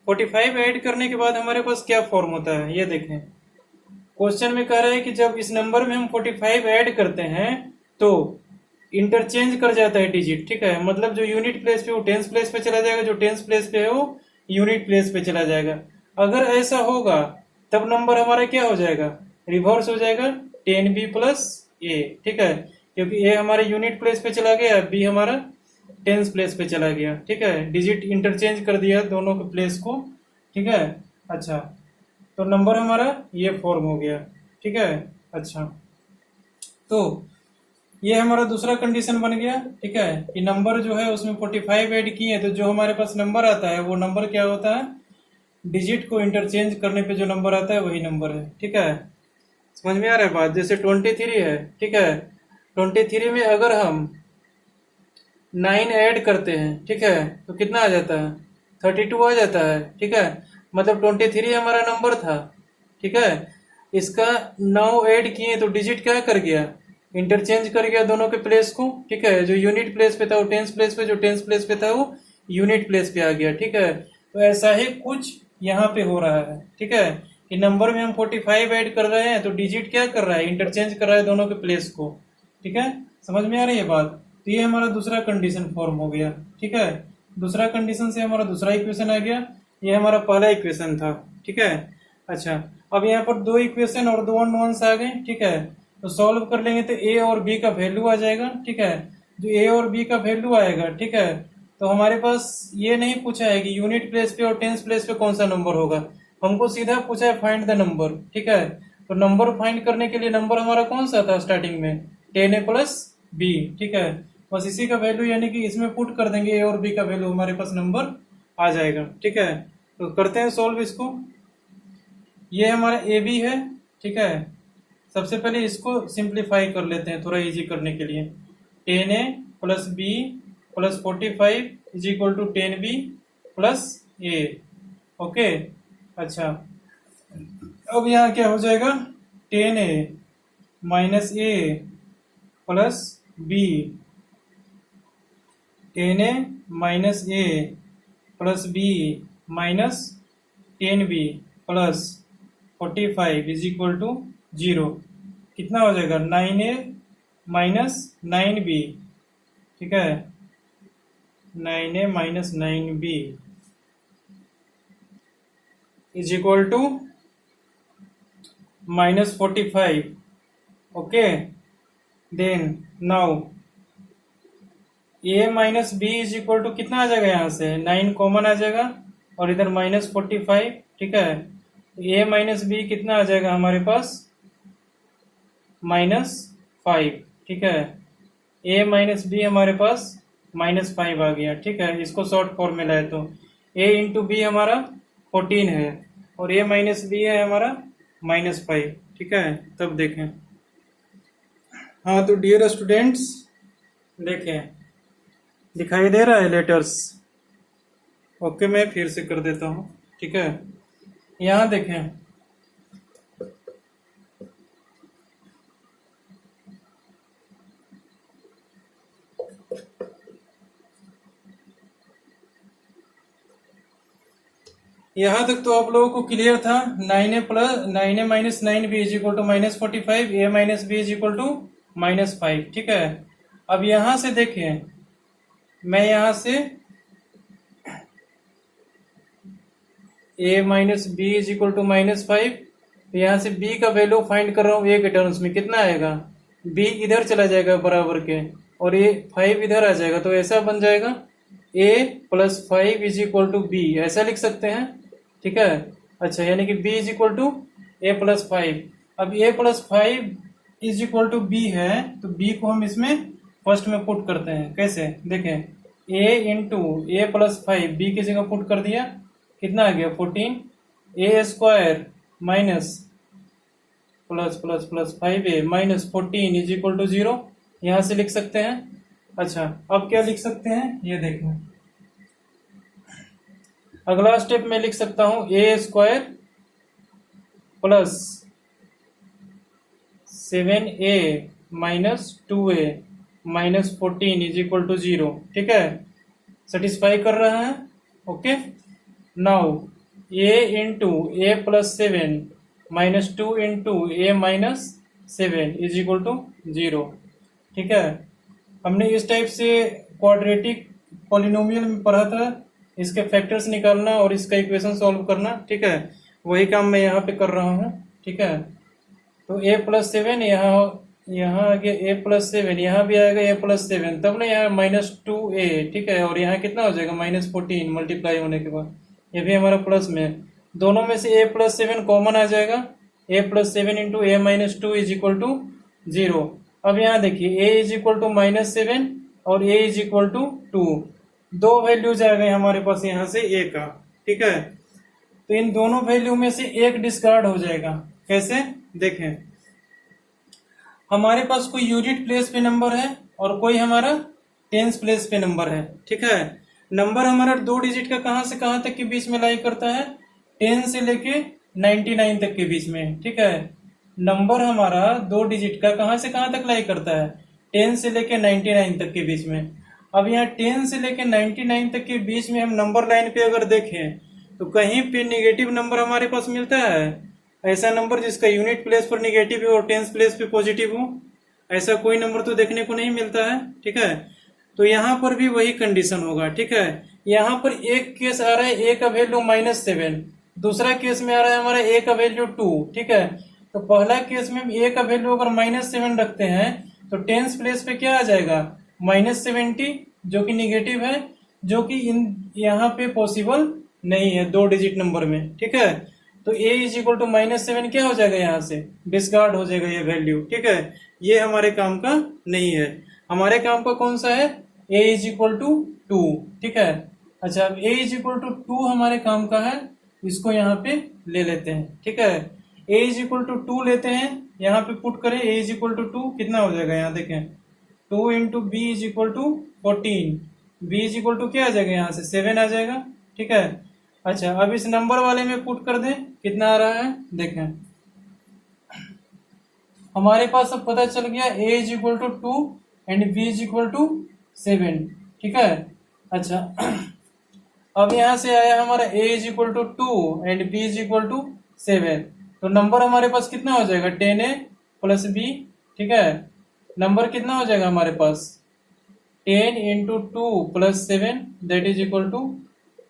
45 ऐड करने के बाद हमारे पास क्या फॉर्म होता है, ये देखें। क्वेश्चन में कह रहा है कि जब इस नंबर में हम 45 ऐड करते हैं तो इंटरचेंज कर जाता है डिजिट। ठीक है, मतलब जो यूनिट प्लेस पे वो टेंस प्लेस पे चला जाएगा, जो टेंस प्लेस पे है वो यूनिट प्लेस पे चला जाएगा। अगर ऐसा होगा तब नंबर हमारा क्या हो जाएगा, रिवर्स हो जाएगा, 10b + a। ठीक है, क्योंकि a हमारे यूनिट प्लेस पे चला गया, b हमारा टेंस प्लेस पे चला गया। ठीक है, डिजिट इंटरचेंज कर दिया दोनों के प्लेस को। ठीक है, अच्छा, तो नंबर हमारा ये फॉर्म हो गया। ठीक है, अच्छा, तो ये हमारा दूसरा कंडीशन बन गया। ठीक है, कि नंबर जो है उसमें 45 ऐड किए तो जो हमारे पास नंबर आता है वो नंबर क्या होता है, डिजिट को इंटरचेंज करने पे जो नंबर आता है वही नंबर है। ठीक है, समझ में आ रहा है बात? जैसे 23 है। ठीक है, 23 में अगर हम 9 ऐड करते हैं, ठीक है, तो कितना आ जाता है, 32 आ जाता है। ठीक है, मतलब 23 हमारा नंबर था। ठीक है, इसका 9 ऐड किए तो डिजिट क्या कर गया, इंटरचेंज कर गया दोनों के प्लेस को। ठीक है, जो यूनिट प्लेस पे था वो टेंस प्लेस पे, जो टेंस प्लेस पे था वो यूनिट प्लेस पे आ गया। ठीक है, तो ऐसा ही कुछ यहाँ पे हो रहा है। ठीक है, कि नंबर में हम 45 ऐड कर रहे हैं तो डिजिट क्या कर रहा है, इंटरचेंज कर रहा है दोनों के प्लेस को। ठीक है, समझ में आ रही है बात? तो ये हमारा दूसरा कंडीशन फॉर्म हो गया। ठीक है, दूसरा कंडीशन से हमारा दूसरा इक्वेशन आ गया, ये हमारा पहला इक्वेशन था। ठीक है, अच्छा, अब यहाँ पर दो इक्वेशन और दो अननोन्स आ गए। ठीक है, तो सॉल्व कर लेंगे तो ए और बी का वैल्यू आ जाएगा। ठीक है, जो ए और बी का वैल्यू आएगा, ठीक है, तो हमारे पास ये नहीं पूछा है कि यूनिट प्लेस पे और टेंस प्लेस पे कौन सा नंबर होगा, हमको सीधा पूछा है फाइंड द नंबर। ठीक है, तो नंबर फाइंड करने के लिए नंबर हमारा कौन सा था स्टार्टिंग में, 10a + b। ठीक है, बस इसी का वैल्यू यानी कि इसमें पुट कर देंगे, ए और बी का वैल्यू हमारे पास नंबर आ जाएगा। ठीक है, तो करते हैं सॉल्व इसको। ये हमारा ए बी है। ठीक है, सबसे पहले इसको सिंप्लीफाई कर लेते हैं थोड़ा इजी करने के लिए। 10a plus B plus 45 is equal to 10b plus A. Okay, अच्छा, अब यहाँ क्या हो जाएगा, 10a minus A plus B, 10a minus A plus B minus 10b plus 45 is equal to 0। कितना हो जाएगा, 9a माइनस 9b। ठीक है, 9a minus 9b is equal to minus 45। Okay, then now a minus B is equal to कितना आ जाएगा, यहाँ से 9 कॉमन आ जाएगा और इधर माइनस 45। ठीक है, a माइनस बी कितना आ जाएगा हमारे पास, -5। ठीक है, a माइनस बी हमारे पास -5 आ गया। ठीक है, इसको शॉर्ट फॉर्मूला है तो a इंटू बी हमारा 14 है और a माइनस बी है हमारा -5। ठीक है, तब देखें। हाँ, तो डियर स्टूडेंट्स देखें, दिखाई दे रहा है लेटर्स। ओके, मैं फिर से कर देता हूँ। ठीक है, यहाँ देखें, यहाँ तक तो आप लोगों को क्लियर था। 9a minus 9b is equal to -45, a minus B is equal to -5। ठीक है, अब यहां से देखें, मैं यहां से a minus B is equal to -5, यहां से b का वैल्यू फाइंड कर रहा हूँ a के टर्म्स में। कितना आएगा, b इधर चला जाएगा बराबर के और ये 5 इधर आ जाएगा, तो ऐसा बन जाएगा a plus 5 is equal to B, ऐसा लिख सकते हैं। ठीक है, अच्छा, यानी कि b is equal to a plus 5। अब a plus 5 is equal to B है, तो b को हम इसमें फर्स्ट में पुट करते हैं। कैसे, देखें, a into A plus 5 b की जगह पुट कर दिया, कितना आ गया 14, a square minus plus plus plus 5a minus 14 is equal to 0, यहां से लिख सकते हैं। अच्छा, अब क्या लिख सकते हैं, ये देखो, अगला स्टेप में लिख सकता हूं a square plus 7a minus 2a minus 14 is equal to 0। ठीक है, सेटिस्फाई कर रहा है। Okay, now a into A plus 7 minus 2 into A minus 7 is equal to 0। ठीक है, हमने इस टाइप से क्वाड्रेटिक पॉलिनोमियल में पढ़ा था, इसके फैक्टर्स निकालना और इसका इक्वेशन सॉल्व करना। ठीक है, वही काम मैं यहाँ पे कर रहा हूँ। ठीक है, तो a प्लस 7 यहाँ आ गया, a प्लस 7 यहाँ भी आएगा a प्लस 7, तब ना यहाँ -2a। ठीक है, और यहाँ कितना हो जाएगा -14 मल्टीप्लाई होने के बाद, ये भी हमारा प्लस में, दोनों में से a प्लस 7 कॉमन आ जाएगा, a plus 7 into a minus 2 is equal to 0। अब यहाँ देखिए, a इज इक्वल टू -7 और a इज इक्वल टू 2, दो वैल्यूज आ गए हमारे पास यहाँ से a का। ठीक है, तो इन दोनों वैल्यू में से एक डिस्कार्ड हो जाएगा। कैसे, देखें, हमारे पास कोई यूनिट प्लेस पे नंबर है और कोई हमारा टेंस प्लेस पे नंबर है। ठीक है, नंबर हमारा 2 डिजिट का कहां से कहां तक के बीच में लाई करता है, 10 से लेके 99 तक के बीच में। ठीक है, नंबर हमारा 2 डिजिट का कहां से कहां तक लाई करता है, 10 से लेके 99 तक के बीच में। अब यहाँ 10 से लेके 99 तक के बीच में हम नंबर लाइन पे अगर देखें तो कहीं पे निगेटिव नंबर हमारे पास मिलता है, ऐसा नंबर जिसका यूनिट प्लेस पर निगेटिव हो और टेंस प्लेस पे पॉजिटिव हो, ऐसा कोई नंबर तो देखने को नहीं मिलता है। ठीक है, तो यहाँ पर भी वही कंडीशन होगा। ठीक है, यहाँ पर एक केस आ रहा है a का वैल्यू -7, दूसरा केस में आ रहा है हमारा a का वैल्यू 2। ठीक है, तो पहला केस में a का वैल्यू अगर -7 रखते हैं तो टेंस प्लेस पे क्या आ जाएगा, -70, जो कि निगेटिव है, जो कि यहाँ पे पॉसिबल नहीं है 2 डिजिट नंबर में। ठीक है, तो a इज इक्वल टू -7 क्या हो जाएगा, यहाँ से डिस्कार्ड हो जाएगा ये वैल्यू। ठीक है, ये हमारे काम का नहीं है, हमारे काम का कौन सा है, a इज इक्वल टू 2। ठीक है, अच्छा, अब a इज इक्वल टू 2 हमारे काम का है, इसको यहाँ पे ले लेते हैं। ठीक है, a इज इक्वल टू 2 लेते हैं, यहाँ पे पुट करें a इज इक्वल टू 2, कितना हो जाएगा यहाँ देखें, 2 into B is equal to 14, b is equal to क्या आ जाएगा यहाँ से 7 आ जाएगा। ठीक है, अच्छा अब इस नंबर वाले में पुट कर दें, कितना आ रहा है देखें, हमारे पास अब पता चल गया a is equal to 2 and b is equal to 7। ठीक है, अच्छा अब यहाँ से आया हमारा a is equal to 2 and b is equal to 7, तो नंबर हमारे पास कितना हो जाएगा 10a प्लस b। ठीक है, नंबर कितना हो जाएगा हमारे पास 10 into 2 plus 7 that is equal to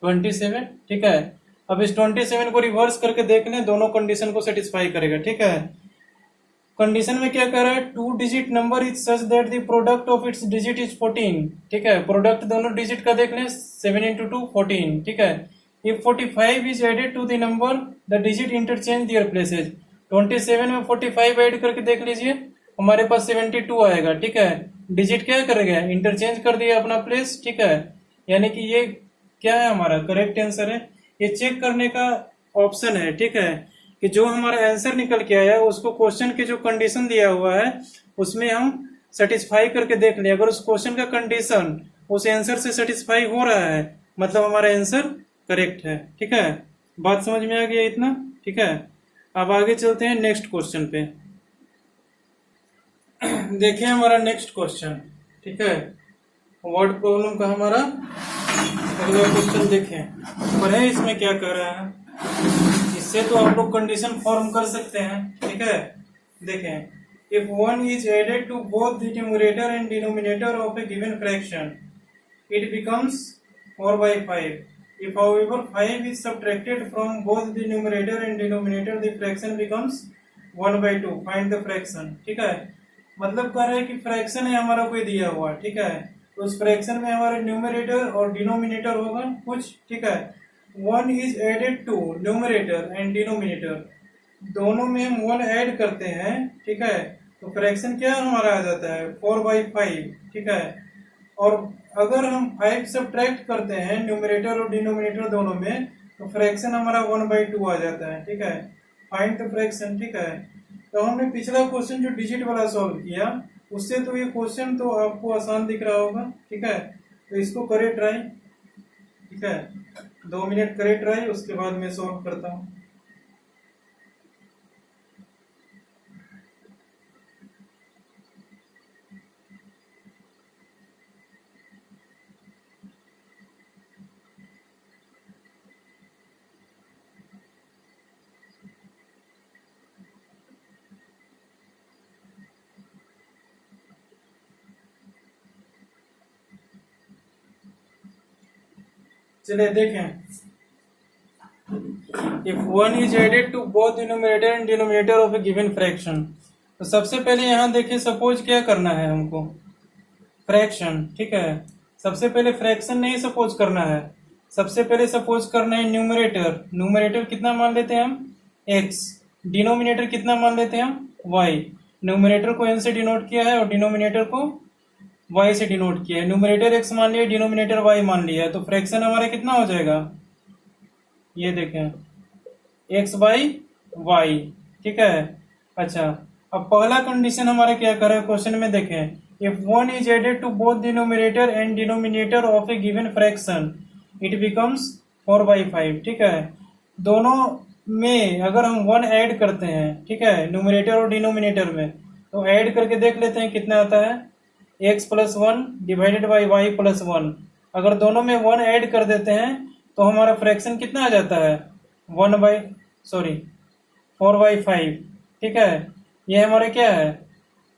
27। ठीक है, अब इस 27 को रिवर्स करके देख लें, दोनों कंडीशन को सेटिस्फाई करेगा। ठीक है, कंडीशन में क्या कह रहा है, 2 digit number is such that the product of its digit is 14। ठीक है, प्रोडक्ट दोनों डिजिट का देख लें, 7 इंटू 2 14। ठीक है, if 45 is added to the number the digit interchange their places, 27 में 45 ऐड करके देख लीजिए, हमारे पास 72 आएगा। ठीक है, डिजिट क्या करेगा, इंटरचेंज कर दिया अपना प्लेस। ठीक है, यानी कि ये क्या है हमारा करेक्ट आंसर है। ये चेक करने का ऑप्शन है। ठीक है, कि जो हमारा आंसर निकल के आया उसको क्वेश्चन के जो कंडीशन दिया हुआ है उसमें हम सेटिस्फाई करके देख लें, अगर उस क्वेश्चन का कंडीशन उस आंसर से सेटिस्फाई हो रहा है मतलब हमारा आंसर करेक्ट है। ठीक है, बात समझ में आ गया इतना। ठीक है, अब आगे चलते हैं नेक्स्ट क्वेश्चन पे। देखिए हमारा नेक्स्ट क्वेश्चन। ठीक है, वर्ड प्रॉब्लम का हमारा अगला क्वेश्चन देखें, पर है इसमें क्या कह रहा है, इससे तो आप लोग कंडीशन फॉर्म कर सकते हैं। ठीक है, देखें, if 1 is added to both the numerator and denominator of a given fraction it becomes 4/5। If however 5 is subtracted from both the numerator and denominator the fraction becomes 1/2. Find the fraction। ठीक है, मतलब कह रहा है कि fraction है हमारा कोई दिया हुआ। ठीक है, तो उस फ्रैक्शन में हमारा न्यूमरेटर और डिनोमिनेटर होगा कुछ। ठीक है, 1 is added to numerator and denominator, दोनों में हम 1 ऐड करते हैं। ठीक है, तो फ्रैक्शन क्या हमारा आ जाता है 4/5। ठीक है, और अगर हम 5 सब्ट्रैक्ट करते हैं न्यूमरेटर और डिनोमिनेटर दोनों में तो फ्रैक्शन हमारा 1/2 आ जाता है। ठीक है, फाइंड द फ्रैक्शन। ठीक है, तो हमने पिछला क्वेश्चन जो डिजिट वाला सॉल्व किया उससे तो ये क्वेश्चन तो आपको आसान दिख रहा होगा। ठीक है, तो इसको करें ट्राई। ठीक है, 2 मिनट करें ट्राई, उसके बाद मैं सॉल्व करता हूँ। चलिए देखें, if 1 is added to both denominator and denominator of a given fraction, तो सबसे पहले यहाँ देखिए सपोज क्या करना है हमको, फ्रैक्शन। ठीक है, सबसे पहले फ्रैक्शन नहीं सपोज करना है, सबसे पहले सपोज करना है न्यूमरेटर। न्यूमरेटर कितना मान लेते हैं हम x, डिनोमिनेटर कितना मान लेते हैं हम y। न्यूमरेटर को n से डिनोट किया है और डिनोमिनेटर को y से डिनोट किया है। न्यूमरेटर x मान लिया, डिनोमिनेटर y मान लिया है, तो फ्रैक्शन हमारा कितना हो जाएगा, ये देखें x/y। ठीक है, अच्छा अब पहला कंडीशन हमारा क्या कर रहा है क्वेश्चन में देखें, if 1 is added to both denominator and denominator of a given fraction it becomes 4/5। ठीक है, दोनों में अगर हम 1 ऐड करते हैं, ठीक है, न्यूमरेटर और डिनोमिनेटर में, तो ऐड करके देख लेते हैं कितना आता है, x + 1 डिवाइडेड बाई y + 1। अगर दोनों में 1 ऐड कर देते हैं तो हमारा फ्रैक्शन कितना आ जाता है 4/5। ठीक है, ये हमारा क्या है,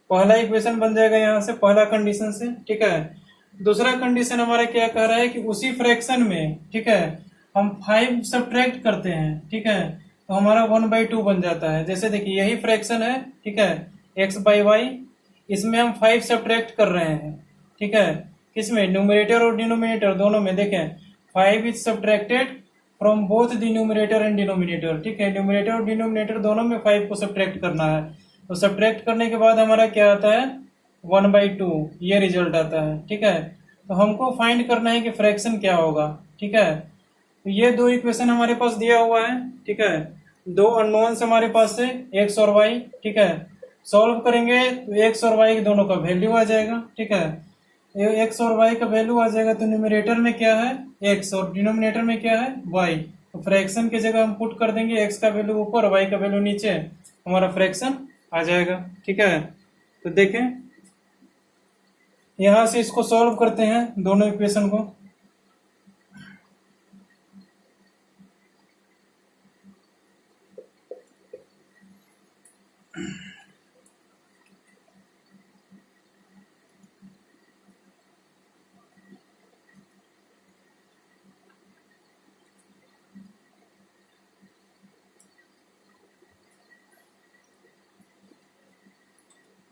पहला इक्वेशन बन जाएगा यहाँ से, पहला कंडीशन से। ठीक है, दूसरा कंडीशन हमारा क्या कह रहा है कि उसी फ्रैक्शन में, ठीक है, हम 5 सब्ट्रैक्ट करते हैं। ठीक है, तो हमारा 1/2 बन जाता है। जैसे देखिए यही फ्रैक्शन है, ठीक है, x/y, इसमें हम 5 सब्ट्रैक्ट कर रहे हैं। ठीक है, किसमें, न्यूमरेटर और डिनोमिनेटर दोनों में। देखें 5 is subtracted from both the numerator and denominator. ठीक है, न्यूमरेटर और डिनोमिनेटर दोनों में 5 को सब्ट्रैक्ट करना है, तो सब्ट्रैक्ट करने के बाद हमारा क्या आता है 1/2, ये रिजल्ट आता है। ठीक है, तो हमको फाइंड करना है कि फ्रैक्शन क्या होगा। ठीक है, तो ये दो इक्वेशन हमारे पास दिया हुआ है। ठीक है, दो अननोन्स हमारे पास है एक्स और वाई। ठीक है, सॉल्व करेंगे तो एक्स और वाई दोनों का वैल्यू आ जाएगा। ठीक है, एक्स और वाई का वैल्यू आ जाएगा तो न्यूमरेटर में क्या है एक्स और डिनोमिनेटर में क्या है वाई। तो फ्रैक्शन की जगह हम पुट कर देंगे एक्स का वैल्यू ऊपर वाई का वैल्यू नीचे, हमारा फ्रैक्शन आ जाएगा। ठीक है, तो देखें यहां से इसको सॉल्व करते हैं दोनों इक्वेशन को।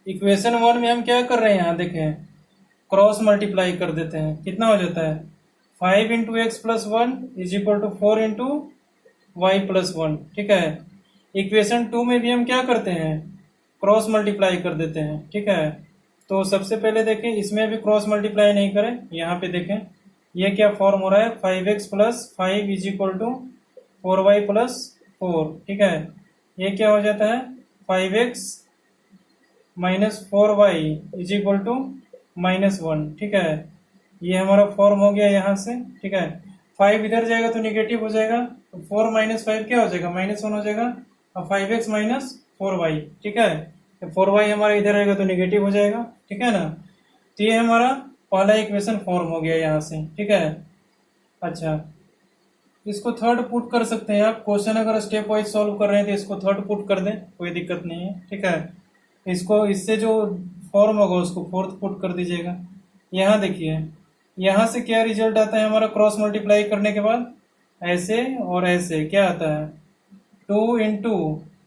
इक्वेशन 1 में हम क्या कर रहे हैं, यहाँ देखें क्रॉस मल्टीप्लाई कर देते हैं, कितना हो जाता है 5 into X plus one is equal to 4 into Y plus one. ठीक है, इक्वेशन 2 में भी हम क्या करते हैं क्रॉस मल्टीप्लाई कर देते हैं। ठीक है, तो सबसे पहले देखें इसमें भी क्रॉस मल्टीप्लाई नहीं करें, यहाँ पे देखें ये क्या फॉर्म हो रहा है 5x plus 5 is equal to 4y plus 4। ठीक है, ये क्या हो जाता है 5x minus 4y is equal to -1। ठीक है, ये हमारा फॉर्म हो गया यहाँ से। ठीक है, 5 इधर जाएगा तो निगेटिव हो जाएगा, तो 4 माइनस 5 क्या हो जाएगा -1 हो जाएगा, और 5x माइनस 4y। ठीक है, तो 4y हमारा इधर आएगा तो निगेटिव हो जाएगा। ठीक है ना, तो ये हमारा पहला इक्वेशन फॉर्म हो गया यहाँ से। ठीक है, अच्छा इसको थर्ड पुट कर सकते हैं आप, क्वेश्चन अगर स्टेप वाइज सॉल्व कर रहे हैं तो इसको थर्ड पुट कर दें, कोई दिक्कत नहीं है। ठीक है, इसको इससे जो फॉर्म होगा उसको फोर्थ पुट कर दीजिएगा। यहाँ देखिए यहाँ से क्या रिजल्ट आता है हमारा क्रॉस मल्टीप्लाई करने के बाद, ऐसे और ऐसे क्या आता है 2 इंटू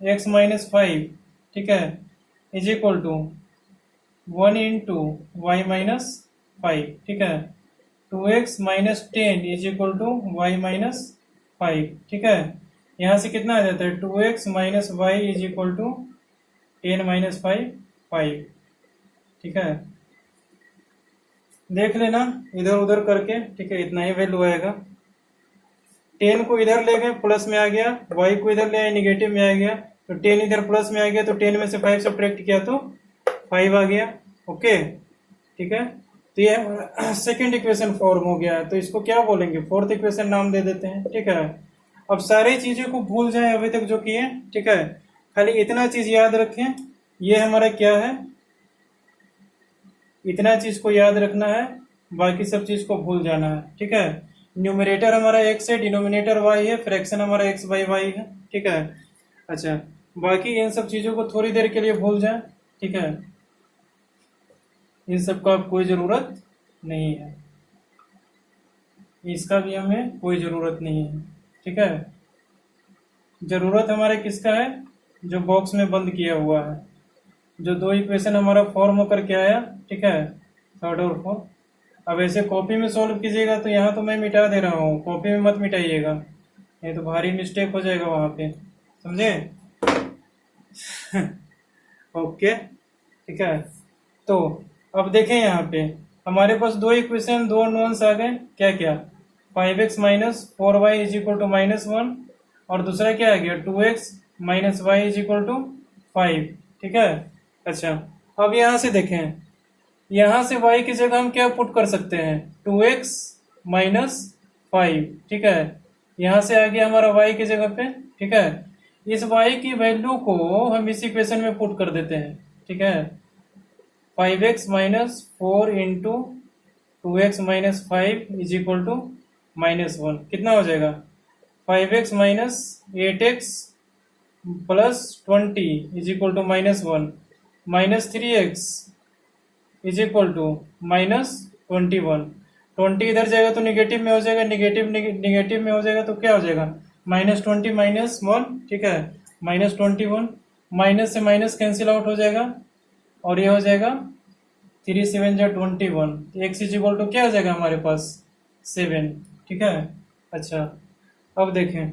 एक्स माइनस 5। ठीक है, is equal to 1 into Y minus 5। ठीक है, 2x minus 10 is equal to Y minus 5। ठीक है, यहाँ से कितना आ जाता है 2x minus Y is equal to 10 minus 5। ठीक है, देख लेना इधर उधर करके। ठीक है, इतना ही वैल्यू आएगा। 10 को इधर ले गए प्लस में आ गया, y को इधर ले आए निगेटिव में आ गया, तो 10 इधर प्लस में आ गया, तो 10 में से 5 सब्ट्रैक्ट किया तो 5 आ गया। ओके, ठीक है, तो ये सेकंड इक्वेशन फॉर्म हो गया है, तो इसको क्या बोलेंगे फोर्थ इक्वेशन नाम दे देते हैं। ठीक है, अब सारी चीजें को भूल जाए अभी तक जो किए। ठीक है, खाली इतना चीज याद रखें, ये हमारा क्या है, इतना चीज को याद रखना है, बाकी सब चीज को भूल जाना है। ठीक है, न्यूमरेटर हमारा x है, डिनोमिनेटर y है, फ्रैक्शन हमारा x बाई y है। ठीक है, अच्छा बाकी इन सब चीजों को थोड़ी देर के लिए भूल जाए। ठीक है, इन सब का अब कोई जरूरत नहीं है, इसका भी हमें कोई जरूरत नहीं है। ठीक है, जरूरत हमारे किसका है, जो बॉक्स में बंद किया हुआ है, जो दो इक्वेशन हमारा फॉर्म होकर के आया। ठीक है, थर्ड और फोर्थ। अब ऐसे कॉपी में सॉल्व कीजिएगा, तो यहाँ तो मैं मिटा दे रहा हूँ, कॉपी में मत मिटाइएगा, नहीं तो भारी मिस्टेक हो जाएगा वहां पे, समझे। ओके, ठीक है, तो अब देखें यहाँ पे हमारे पास दो इक्वेशन दो नोन्स आ गए, क्या क्या 5x minus 4y is equal to -1, और दूसरा क्या आ गया 2x minus Y is equal to 5। ठीक है, अच्छा अब यहाँ से देखें, यहाँ से y की जगह हम क्या पुट कर सकते हैं 2x माइनस 5। ठीक है, यहाँ से आ गया हमारा y की जगह पे। ठीक है, इस y की वैल्यू को हम इस इक्वेशन में पुट कर देते हैं। ठीक है, 5x minus 4 into 2x minus 5 is equal to -1, कितना हो जाएगा 5x minus 8x plus 20 is equal to -1, minus 3x is equal to -21। 20 इधर जाएगा तो निगेटिव में हो जाएगा, निगेटिव में हो जाएगा तो क्या हो जाएगा -20 -1। ठीक है, -21, माइनस से माइनस कैंसिल आउट हो जाएगा, और ये हो जाएगा 3 7 जा 21, x इज इक्वल टू क्या हो जाएगा हमारे पास 7। ठीक है, अच्छा अब देखें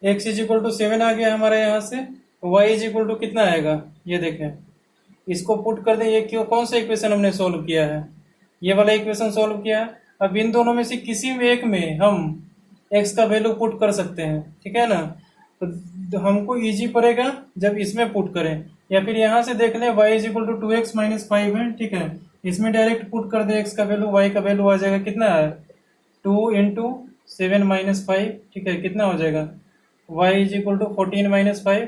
x इज इक्वल टू 7 आ गया हमारे यहाँ से, y इज इक्वल टू कितना आएगा, ये देखें इसको पुट कर दें। ये क्यों, कौन सा इक्वेशन हमने सोल्व किया है, ये वाला इक्वेशन सॉल्व किया। अब इन दोनों में से किसी भी एक में हम x का वैल्यू पुट कर सकते हैं, ठीक है ना। तो हमको इजी पड़ेगा जब इसमें पुट करें, या फिर यहाँ से देख लें y is equal to 2x minus 5 है, ठीक है। इसमें डायरेक्ट पुट कर दे x का वैल्यू, y का वैल्यू आ जाएगा कितना है 2 इंटू 7 माइनस 5, ठीक है। कितना हो जाएगा y is equal to 14 minus 5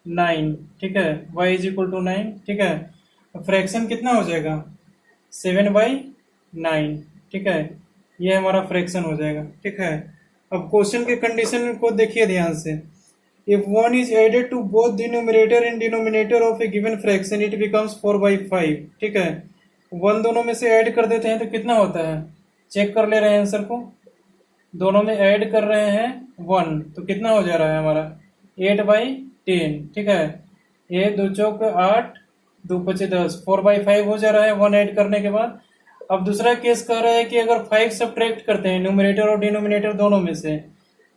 9, ठीक है। y इज इक्वल टू 9, ठीक है। फ्रैक्शन कितना हो जाएगा 7/9, ठीक है। ये हमारा फ्रैक्शन हो जाएगा, ठीक है। अब क्वेश्चन के कंडीशन को देखिए ध्यान से। If 1 is added to both denominator and denominator of a given fraction it becomes 4/5, ठीक है। 1 दोनों में से ऐड कर देते हैं तो कितना होता है, चेक कर ले रहे हैं आंसर को। दोनों में ऐड कर रहे हैं 1 तो कितना हो जा रहा है हमारा 8/10, ठीक है। ये 2 चौक 8, 2 पचे 10, 4/5 हो जा रहा है 1 ऐड करने के बाद। अब दूसरा केस कह रहा है कि अगर 5 सब्ट्रैक्ट करते हैं न्यूमरेटर और डिनोमिनेटर दोनों में से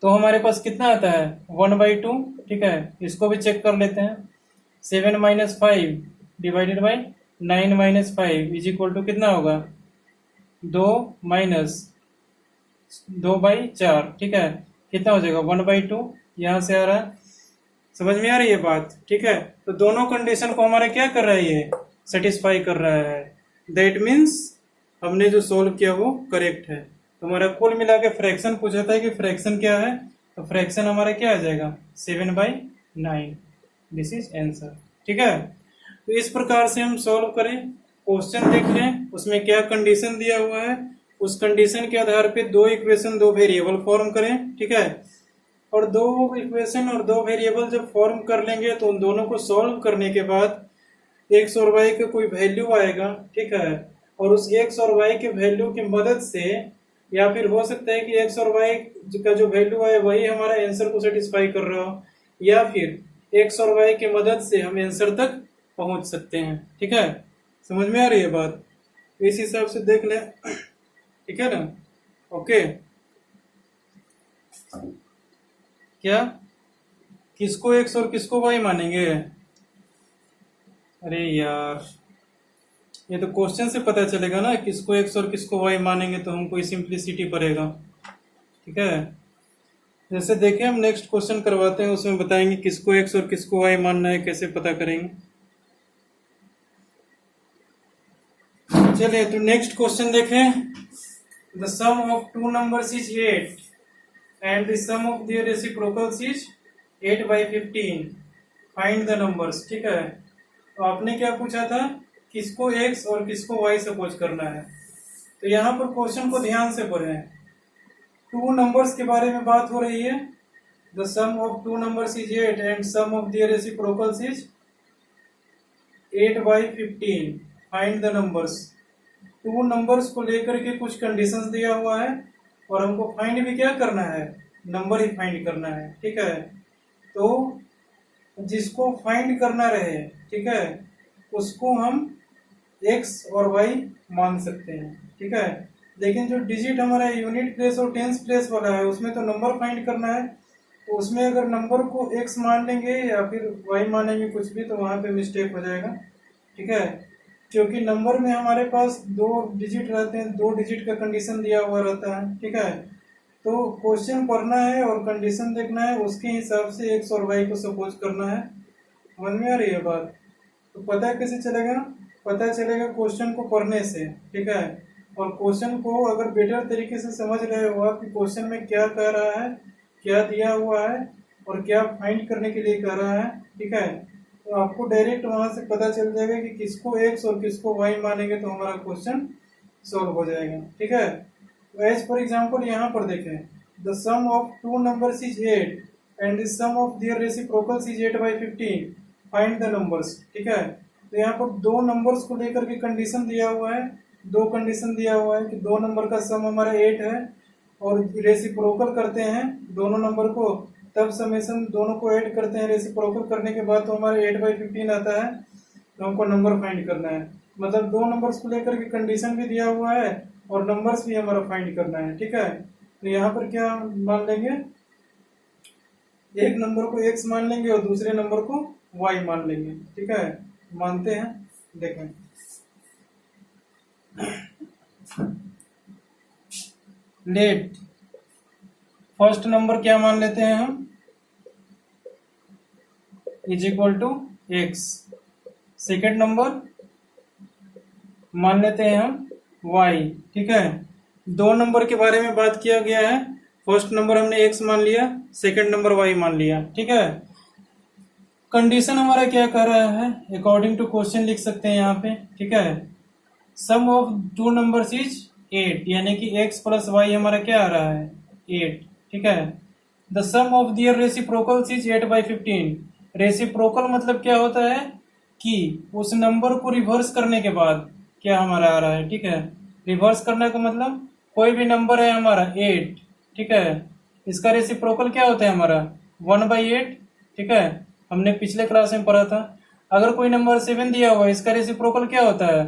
तो हमारे पास कितना आता है 1/2, ठीक है। इसको भी चेक कर लेते हैं। 7 minus 5 divided by 9 minus 5 is equal to कितना होगा 2 माइनस 2/4, ठीक है। कितना हो जाएगा 1/2, यहाँ से आ रहा है। समझ में आ रही है बात, ठीक है। तो दोनों कंडीशन को हमारे क्या कर रहा है, ये सेटिस्फाई कर रहा है। दैट मीन्स हमने जो सोल्व किया वो करेक्ट है। तो हमारा कुल मिला के फ्रैक्शन पूछा था कि फ्रैक्शन क्या है, तो फ्रैक्शन हमारा क्या आ जाएगा 7/9। दिस इज आंसर, ठीक है। तो इस प्रकार से हम सॉल्व करें, क्वेश्चन देख लें उसमें क्या कंडीशन दिया हुआ है, उस कंडीशन के आधार पे 2 इक्वेशन 2 वेरिएबल फॉर्म करें, ठीक है। और 2 इक्वेशन और 2 वेरिएबल जब फॉर्म कर लेंगे तो उन दोनों को सॉल्व करने के बाद x और y का कोई वैल्यू आएगा, ठीक है। और उस x और y के वैल्यू की मदद से, या फिर हो सकता है कि x और y का जो वैल्यू है वही हमारा आंसर को सेटिस्फाई कर रहा हो, या फिर x और y की मदद से हम आंसर तक पहुंच सकते हैं, ठीक है। समझ में आ रही है बात, इस हिसाब से देख लें, ठीक है ना। ओके, क्या किसको x और किसको y मानेंगे? अरे यार, ये तो क्वेश्चन से पता चलेगा ना किसको x और किसको y मानेंगे, तो हमको सिंप्लिसिटी पड़ेगा, ठीक है। जैसे देखें हम नेक्स्ट क्वेश्चन करवाते हैं, उसमें बताएंगे किसको x और किसको y मानना है, कैसे पता करेंगे। चलिए तो नेक्स्ट क्वेश्चन देखें। The sum of 2 numbers is 8 and the sum of their reciprocals is 8/15, find the numbers, ठीक है। तो आपने क्या पूछा था, किसको x और किसको y सपोज करना है। तो यहाँ पर क्वेश्चन को ध्यान से पढ़ें। 2 numbers के बारे में बात हो रही है। The sum of 2 numbers is 8 and sum of their reciprocals is 8/15, find the numbers. 2 numbers को लेकर के कुछ कंडीशंस दिया हुआ है और हमको फाइंड भी क्या करना है, नंबर ही फाइंड करना है, ठीक है। तो जिसको फाइंड करना रहे, ठीक है, उसको हम x और y मान सकते हैं, ठीक है। लेकिन जो डिजिट हमारा यूनिट प्लेस और टेंस प्लेस वाला है उसमें तो नंबर फाइंड करना है। तो उसमें अगर नंबर को x मान लेंगे या फिर y मानेंगे कुछ भी, तो वहां पे मिस्टेक हो जाएगा, ठीक है। क्योंकि नंबर में हमारे पास 2 डिजिट रहते हैं, 2 डिजिट का कंडीशन दिया हुआ रहता है, ठीक है। तो क्वेश्चन पढ़ना है और कंडीशन देखना है, उसके हिसाब से x और y को सपोज करना है। समझ में आ रही है बात। तो पता कैसे चलेगा, पता चलेगा क्वेश्चन को पढ़ने से, ठीक है। और क्वेश्चन को अगर बेटर तरीके से समझ रहे हो आप कि क्वेश्चन में क्या कह रहा है, क्या दिया हुआ है और क्या फाइंड करने के लिए कह रहा है, ठीक है, तो आपको डायरेक्ट वहां से पता चल जाएगा कि किसको x और किसको y मानेंगे तो हमारा क्वेश्चन सॉल्व हो जाएगा, ठीक है। तो एज फॉर एग्जांपल यहाँ पर देखें, the sum of 2 numbers is 8 and the sum of their reciprocals is 8/15, find the numbers, ठीक है। तो यहाँ पर 2 नंबर्स को लेकर के कंडीशन दिया हुआ है, 2 कंडीशन दिया हुआ है कि 2 नंबर का सम हमारा 8 है और रेसिप्रोकल करते हैं दोनों नंबर को, तब समेशन दोनों को ऐड करते हैं, रेसिप्रोकल करने के बाद तो हमारा 8/15 आता है। तो हमको नंबर फाइंड करना है, मतलब 2 नंबर्स को लेकर के कंडीशन भी दिया हुआ है और नंबर्स भी हमारा फाइंड करना है, ठीक है। तो यहाँ पर क्या मान लेंगे, एक नंबर को x मान लेंगे और दूसरे नंबर को y मान लेंगे, ठीक है। मानते हैं, देखें लेट फर्स्ट नंबर क्या मान लेते हैं हम, is equal to x, second number मान लेते हैं हम y, ठीक है। दो नंबर के बारे में बात किया गया है, फर्स्ट नंबर हमने x मान लिया, सेकंड नंबर y मान लिया, ठीक है। कंडीशन हमारा क्या कह रहा है, अकॉर्डिंग टू क्वेश्चन लिख सकते हैं यहाँ पे, ठीक है। Sum of two numbers is 8, यानी कि x प्लस वाई हमारा क्या आ रहा है 8, ठीक है। The sum of their reciprocals is 8/15। Reciprocal मतलब क्या होता है कि उस नंबर को रिवर्स करने के बाद क्या हमारा आ रहा है, ठीक है। रिवर्स करने का मतलब कोई भी नंबर है हमारा 8, ठीक है, इसका रेसिप्रोकल क्या होता है हमारा 1/8, ठीक है, हमने पिछले क्लास में पढ़ा था। अगर कोई नंबर 7 दिया हुआ है, इसका रेसिप्रोकल क्या होता है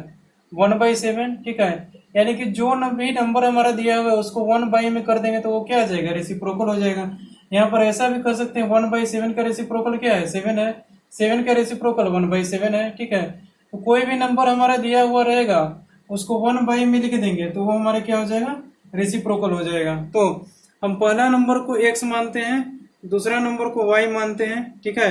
1/7, ठीक है। यानी कि जो भी नंबर हमारा दिया हुआ है उसको 1 में कर देंगे तो वो क्या आ जाएगा, रेसिप्रोकल हो जाएगा। यहाँ पर ऐसा भी कर सकते हैं 1/7 का रेसिप्रोकल क्या है 7 है, 7 का रेसिप्रोकल 1/7 है, ठीक है। तो कोई भी नंबर हमारा दिया हुआ रहेगा उसको 1 में लिख देंगे तो वो हमारा क्या हो जाएगा, रेसिप्रोकल हो जाएगा। तो हम पहला नंबर को x मानते हैं, दूसरा नंबर को y मानते हैं, ठीक है।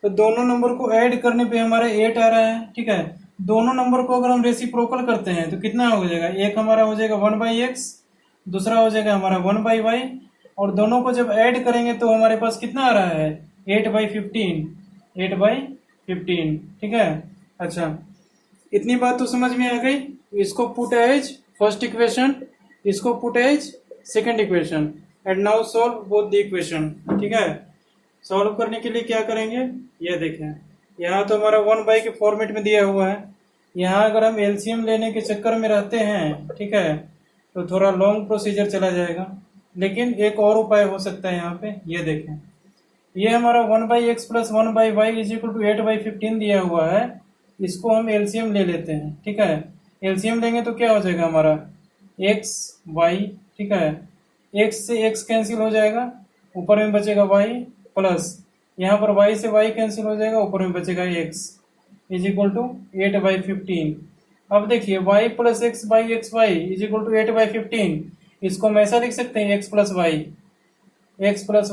तो दोनों नंबर को ऐड करने पे हमारा 8 आ रहा है, ठीक है। दोनों नंबर को अगर हम रेसिप्रोकल करते हैं तो कितना हो जाएगा, एक हमारा हो जाएगा 1/x, दूसरा हो जाएगा हमारा 1/y, और दोनों को जब ऐड करेंगे तो हमारे पास कितना आ रहा है 8/15, 8/15, ठीक है। अच्छा, इतनी बात तो समझ में आ गई। इसको पुट एज फर्स्ट इक्वेशन, इसको put as second equation, and now solve both the equation, ठीक है। सॉल्व करने के लिए क्या करेंगे, ये देखें, यहाँ तो हमारा 1 के फॉर्मेट में दिया हुआ है। यहाँ अगर हम एलसीएम लेने के चक्कर में रहते हैं, ठीक है, तो थोड़ा लॉन्ग प्रोसीजर चला जाएगा, लेकिन एक और उपाय हो सकता है यहाँ पे। ये देखें, ये हमारा 1/x plus 1/y is equal to 8/15 दिया हुआ है, इसको हम एलसीएम ले लेते हैं, ठीक है। एलसीएम लेंगे तो क्या हो जाएगा हमारा x y, ठीक है, x से x कैंसिल हो जाएगा, ऊपर में बचेगा y, प्लस यहाँ पर y से y कैंसिल हो जाएगा, ऊपर में बचेगा x, इज इक्वल टू 8/15। अब देखिए y plus x by x y is equal to 8/15, इसको हम ऐसा लिख सकते हैं x plus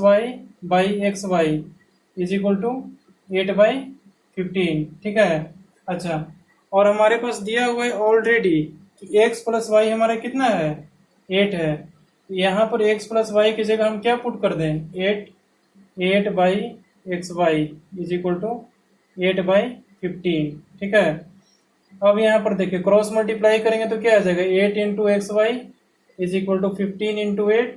y by x y is equal to 8/15, ठीक है। अच्छा, और हमारे पास दिया हुआ है ऑलरेडी कि x प्लस वाई हमारा कितना है 8 है, यहाँ पर x प्लस वाई की जगह हम क्या पुट कर दें 8/xy इज इक्वल टू 8/15, ठीक है। अब यहाँ पर देखिए क्रॉस मल्टीप्लाई करेंगे तो क्या आ जाएगा 8 into x y is equal to 15 into 8,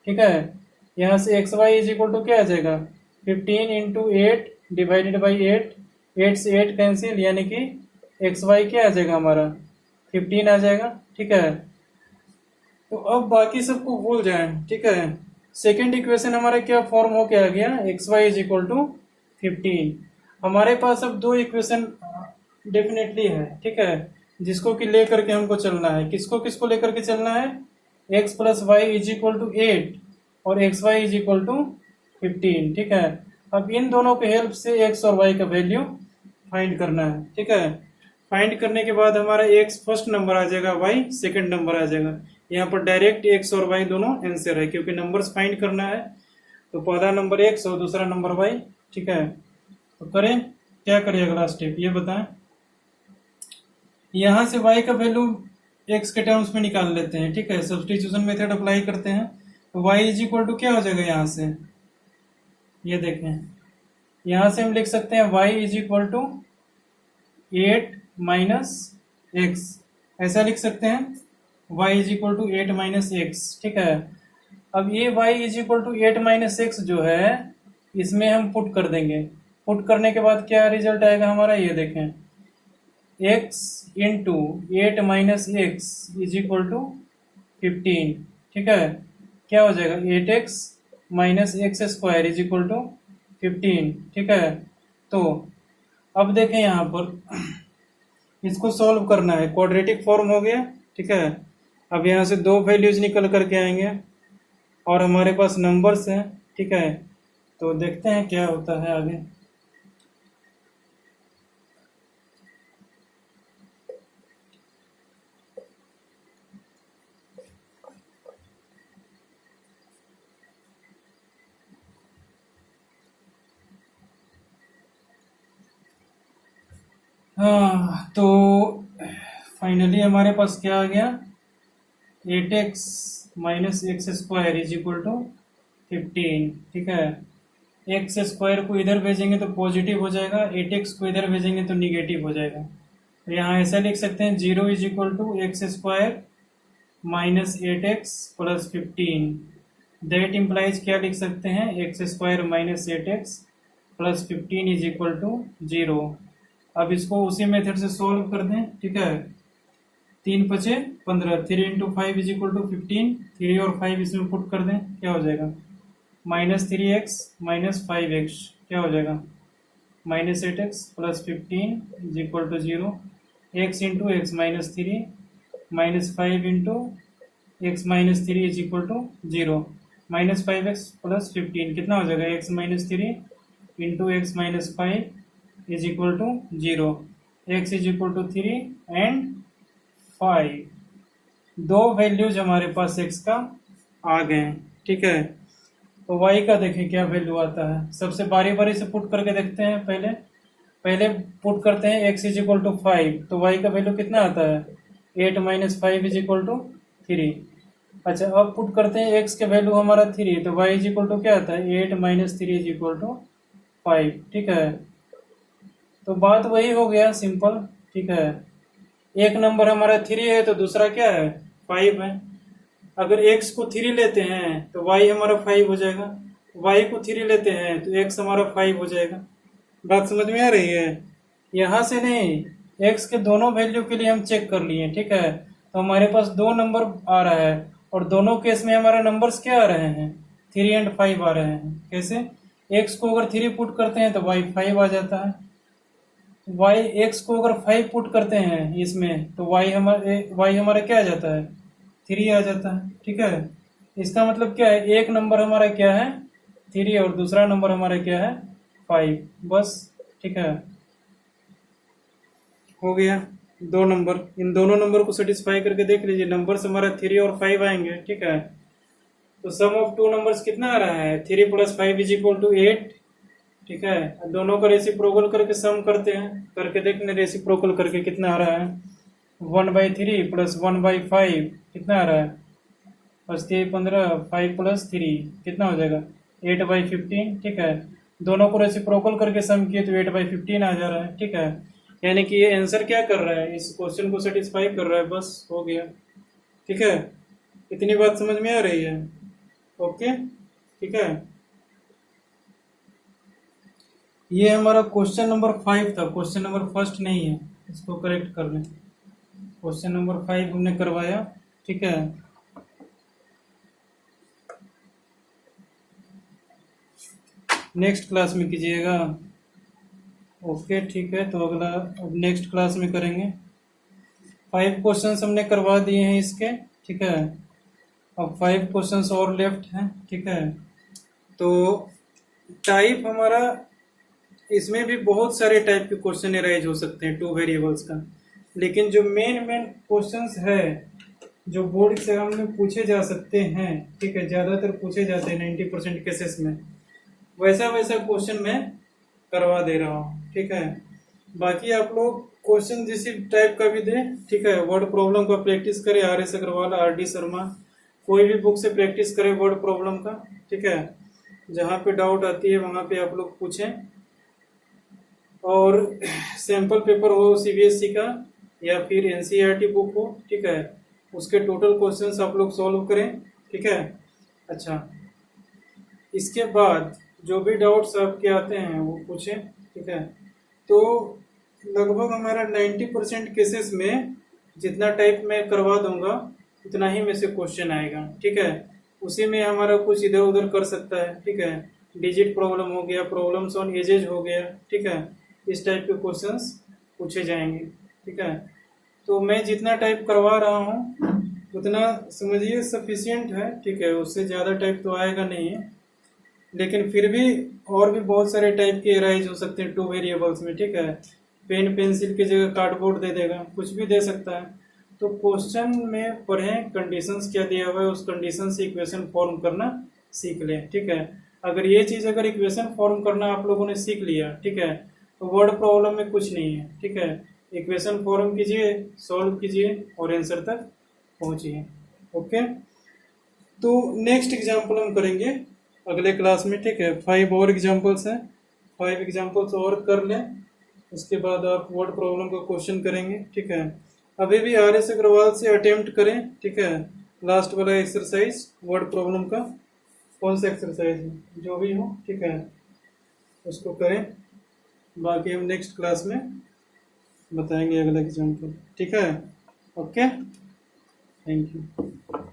ठीक है। यहाँ से x y is equal to क्या आ जाएगा 15 इंटू 8 डिवाइडेड बाई 8, 8 से 8 कैंसिल, यानी कि एक्स वाई क्या आ जाएगा हमारा 15 आ जाएगा, ठीक है। तो अब बाकी सबको भूल जाएं, ठीक है। सेकेंड इक्वेशन हमारा क्या फॉर्म हो के आ गया x y is equal to 15। हमारे पास अब दो इक्वेशन डेफिनेटली है, ठीक है, जिसको कि लेकर के हमको चलना है। किसको किसको लेकर के चलना है, x plus y is equal to 8 और x y is equal to 15, ठीक है। अब इन दोनों के हेल्प से x और y का वैल्यू फाइंड करना है, ठीक है। फाइंड करने के बाद हमारा x फर्स्ट नंबर आ जाएगा, y सेकंड नंबर आ जाएगा। यहाँ पर डायरेक्ट x और y दोनों आंसर है, क्योंकि नंबर्स फाइंड करना है। तो पहला नंबर x और दूसरा नंबर y, ठीक है। तो करें क्या करें, अगला स्टेप ये बताएं। यहाँ से y का वैल्यू x के टर्म्स में निकाल लेते हैं, ठीक है। सब्स्टिट्यूशन मेथड अप्लाई करते हैं तो y इज इक्वल टू क्या हो जाएगा, यहाँ से ये देखें, यहाँ से हम लिख सकते हैं y is equal to 8 minus x, ऐसा लिख सकते हैं y is equal to 8 minus x, ठीक है। अब ये y is equal to 8 minus x जो है इसमें हम पुट कर देंगे। पुट करने के बाद क्या रिजल्ट आएगा हमारा, ये देखें, x into 8 minus x is equal to 15, ठीक है। क्या हो जाएगा 8x minus x square is equal to 15, ठीक है। तो अब देखें यहाँ पर इसको सॉल्व करना है, क्वाड्रेटिक फॉर्म हो गया, ठीक है। अब यहाँ से दो वैल्यूज निकल करके आएंगे और हमारे पास नंबर्स हैं, ठीक है। तो देखते हैं क्या होता है आगे। हाँ, तो फाइनली हमारे पास क्या आ गया, 8x minus x square is equal to 15। ठीक है, एक्स स्क्वायर को इधर भेजेंगे तो पॉजिटिव हो जाएगा, 8x को इधर भेजेंगे तो निगेटिव हो जाएगा। तो यहाँ ऐसा लिख सकते हैं 0 is equal to x square minus 8x plus 15। That implies क्या लिख सकते हैं, x square minus 8x plus 15 is equal to 0। अब इसको उसी मेथड से सॉल्व कर दें। ठीक है, 3 पचे 15, 3 इंटू 5 इज इक्वल टू 15, 3 और 5 इसमें पुट कर दें, क्या हो जाएगा, माइनस 3x माइनस 5x, क्या हो जाएगा, minus 8x plus 15 is equal to 0। x into x minus 3 minus 5 into x minus 3 is equal to 0। Minus 5x plus 15 कितना हो जाएगा, x minus 3 into x minus 5 is equal to 0। x is equal to 3 and 5। दो values हमारे पास x का आ गए। ठीक है, तो y का देखें क्या वैल्यू आता है। सबसे बारी बारी से पुट करके देखते हैं। पहले पुट करते हैं x इज इक्वल टू 5, तो y का वैल्यू कितना आता है, 8 माइनस 5 इज इक्वल टू 3। अच्छा, अब पुट करते हैं x के वैल्यू हमारा 3, तो y इज इक्वल टू क्या आता है, 8 माइनस 3 इज इक्वल टू 5। ठीक है, तो बात वही हो गया, सिंपल। ठीक है, एक नंबर हमारा 3 है तो दूसरा क्या है, 5 है। अगर x को 3 लेते हैं तो y हमारा 5 हो जाएगा, y को 3 लेते हैं तो x हमारा 5 हो जाएगा। बात समझ में आ रही है। यहाँ से नहीं, x के दोनों वैल्यू के लिए हम चेक कर लिए। ठीक है, तो हमारे पास 2 नंबर आ रहा है और दोनों केस में हमारे नंबर्स क्या आ रहे हैं, 3 एंड 5 आ रहे हैं। कैसे, x को अगर 3 पुट करते हैं तो y 5 आ जाता है, x को अगर 5 पुट करते हैं इसमें तो y हमारा क्या आ जाता है, 3 आ जाता है। ठीक है, इसका मतलब क्या है, एक नंबर हमारा क्या है 3 और दूसरा नंबर हमारा क्या है 5, बस। ठीक है, हो गया 2 नंबर। इन दोनों नंबर को सेटिस्फाई करके देख लीजिए, नंबर्स हमारा 3 और 5 आएंगे। ठीक है, तो सम ऑफ 2 नंबर्स कितना आ रहा है, 3 प्लस 5 इज इक्वल टू 8। ठीक है, दोनों का रेसिप्रोकल करके सम करते हैं, करके देखने रेसिप्रोकल करके कितना आ रहा है, 1/3 प्लस 1/5 कितना आ रहा है, 15, 5 प्लस 3 कितना हो जाएगा, 8/15। ठीक है, दोनों को रेसिप्रोकल करके सम किए तो 8/15 आ जा रहा है। ठीक है, यानी कि ये आंसर क्या कर रहा है, इस क्वेश्चन को सेटिस्फाई कर रहा है, बस हो गया। ठीक है, इतनी बात समझ में आ रही है। ओके, ठीक है, ये हमारा क्वेश्चन नंबर 5 था, क्वेश्चन नंबर फर्स्ट नहीं है, इसको करेक्ट कर लें। क्वेश्चन नंबर 5 हमने करवाया। ठीक है, नेक्स्ट क्लास में कीजिएगा। ओके, ठीक है, तो अगला अब नेक्स्ट क्लास में करेंगे। 5 क्वेश्चंस हमने करवा दिए हैं इसके। ठीक है, अब 5 क्वेश्चंस और लेफ्ट हैं। ठीक है, तो टाइप हमारा, इसमें भी बहुत सारे टाइप के क्वेश्चन एराइज हो सकते हैं 2 वेरिएबल्स का, लेकिन जो मेन क्वेश्चंस है जो बोर्ड से हमने पूछे जा सकते हैं, ठीक है, ज़्यादातर पूछे जाते हैं 90% केसेस में, वैसा क्वेश्चन मैं करवा दे रहा हूँ। ठीक है, बाकी आप लोग क्वेश्चन जिस टाइप का भी दें। ठीक है, वर्ड प्रॉब्लम का प्रैक्टिस करें, RS अग्रवाल, RD शर्मा, कोई भी बुक से प्रैक्टिस करें वर्ड प्रॉब्लम का। ठीक है, जहाँ पे डाउट आती है वहाँ पे आप लोग पूछें, और सैंपल पेपर हो CBSE का या फिर NCERT बुक हो, ठीक है, उसके टोटल क्वेश्चंस आप लोग सॉल्व करें। ठीक है, अच्छा, इसके बाद जो भी डाउट्स आपके आते हैं वो पूछें। ठीक है, तो लगभग हमारा 90% केसेस में जितना टाइप मैं करवा दूंगा उतना ही में से क्वेश्चन आएगा। ठीक है, उसी में हमारा कुछ इधर उधर कर सकता है। ठीक है, डिजिट प्रॉब्लम हो गया, प्रॉब्लम्स ऑन एजेज हो गया। ठीक है, इस टाइप के क्वेश्चंस पूछे जाएंगे। ठीक है, तो मैं जितना टाइप करवा रहा हूँ उतना समझिए सफिशिएंट है। ठीक है, उससे ज़्यादा टाइप तो आएगा नहीं है, लेकिन फिर भी और भी बहुत सारे टाइप के एराइज हो सकते हैं 2 वेरिएबल्स में। ठीक है, पेन पेंसिल की जगह कार्डबोर्ड दे देगा, कुछ भी दे सकता है। तो क्वेश्चन में पढ़ें, कंडीशंस क्या दिया हुआ है उस कंडीशन से इक्वेशन फॉर्म करना सीख लें। ठीक है, अगर ये चीज़ इक्वेशन फॉर्म करना आप लोगों ने सीख लिया, ठीक है, तो वर्ड प्रॉब्लम में कुछ नहीं है। ठीक है, इक्वेशन फॉर्म कीजिए, सॉल्व कीजिए और आंसर तक पहुंचिए। ओके, तो नेक्स्ट एग्जाम्पल हम करेंगे अगले क्लास में, ठीक है। 5 और एग्जाम्पल्स हैं, 5 एग्जाम्पल्स और कर लें, उसके बाद आप वर्ड प्रॉब्लम का क्वेश्चन करेंगे, ठीक है। अभी भी RS अग्रवाल से अटेम्प्ट करें, ठीक है। लास्ट वाला एक्सरसाइज वर्ड प्रॉब्लम का, कौन सा एक्सरसाइज है जो भी हो, ठीक है, उसको करें। बाकी हम नेक्स्ट क्लास में बताएंगे अगला एग्जाम्पल, ठीक है। Okay, thank you.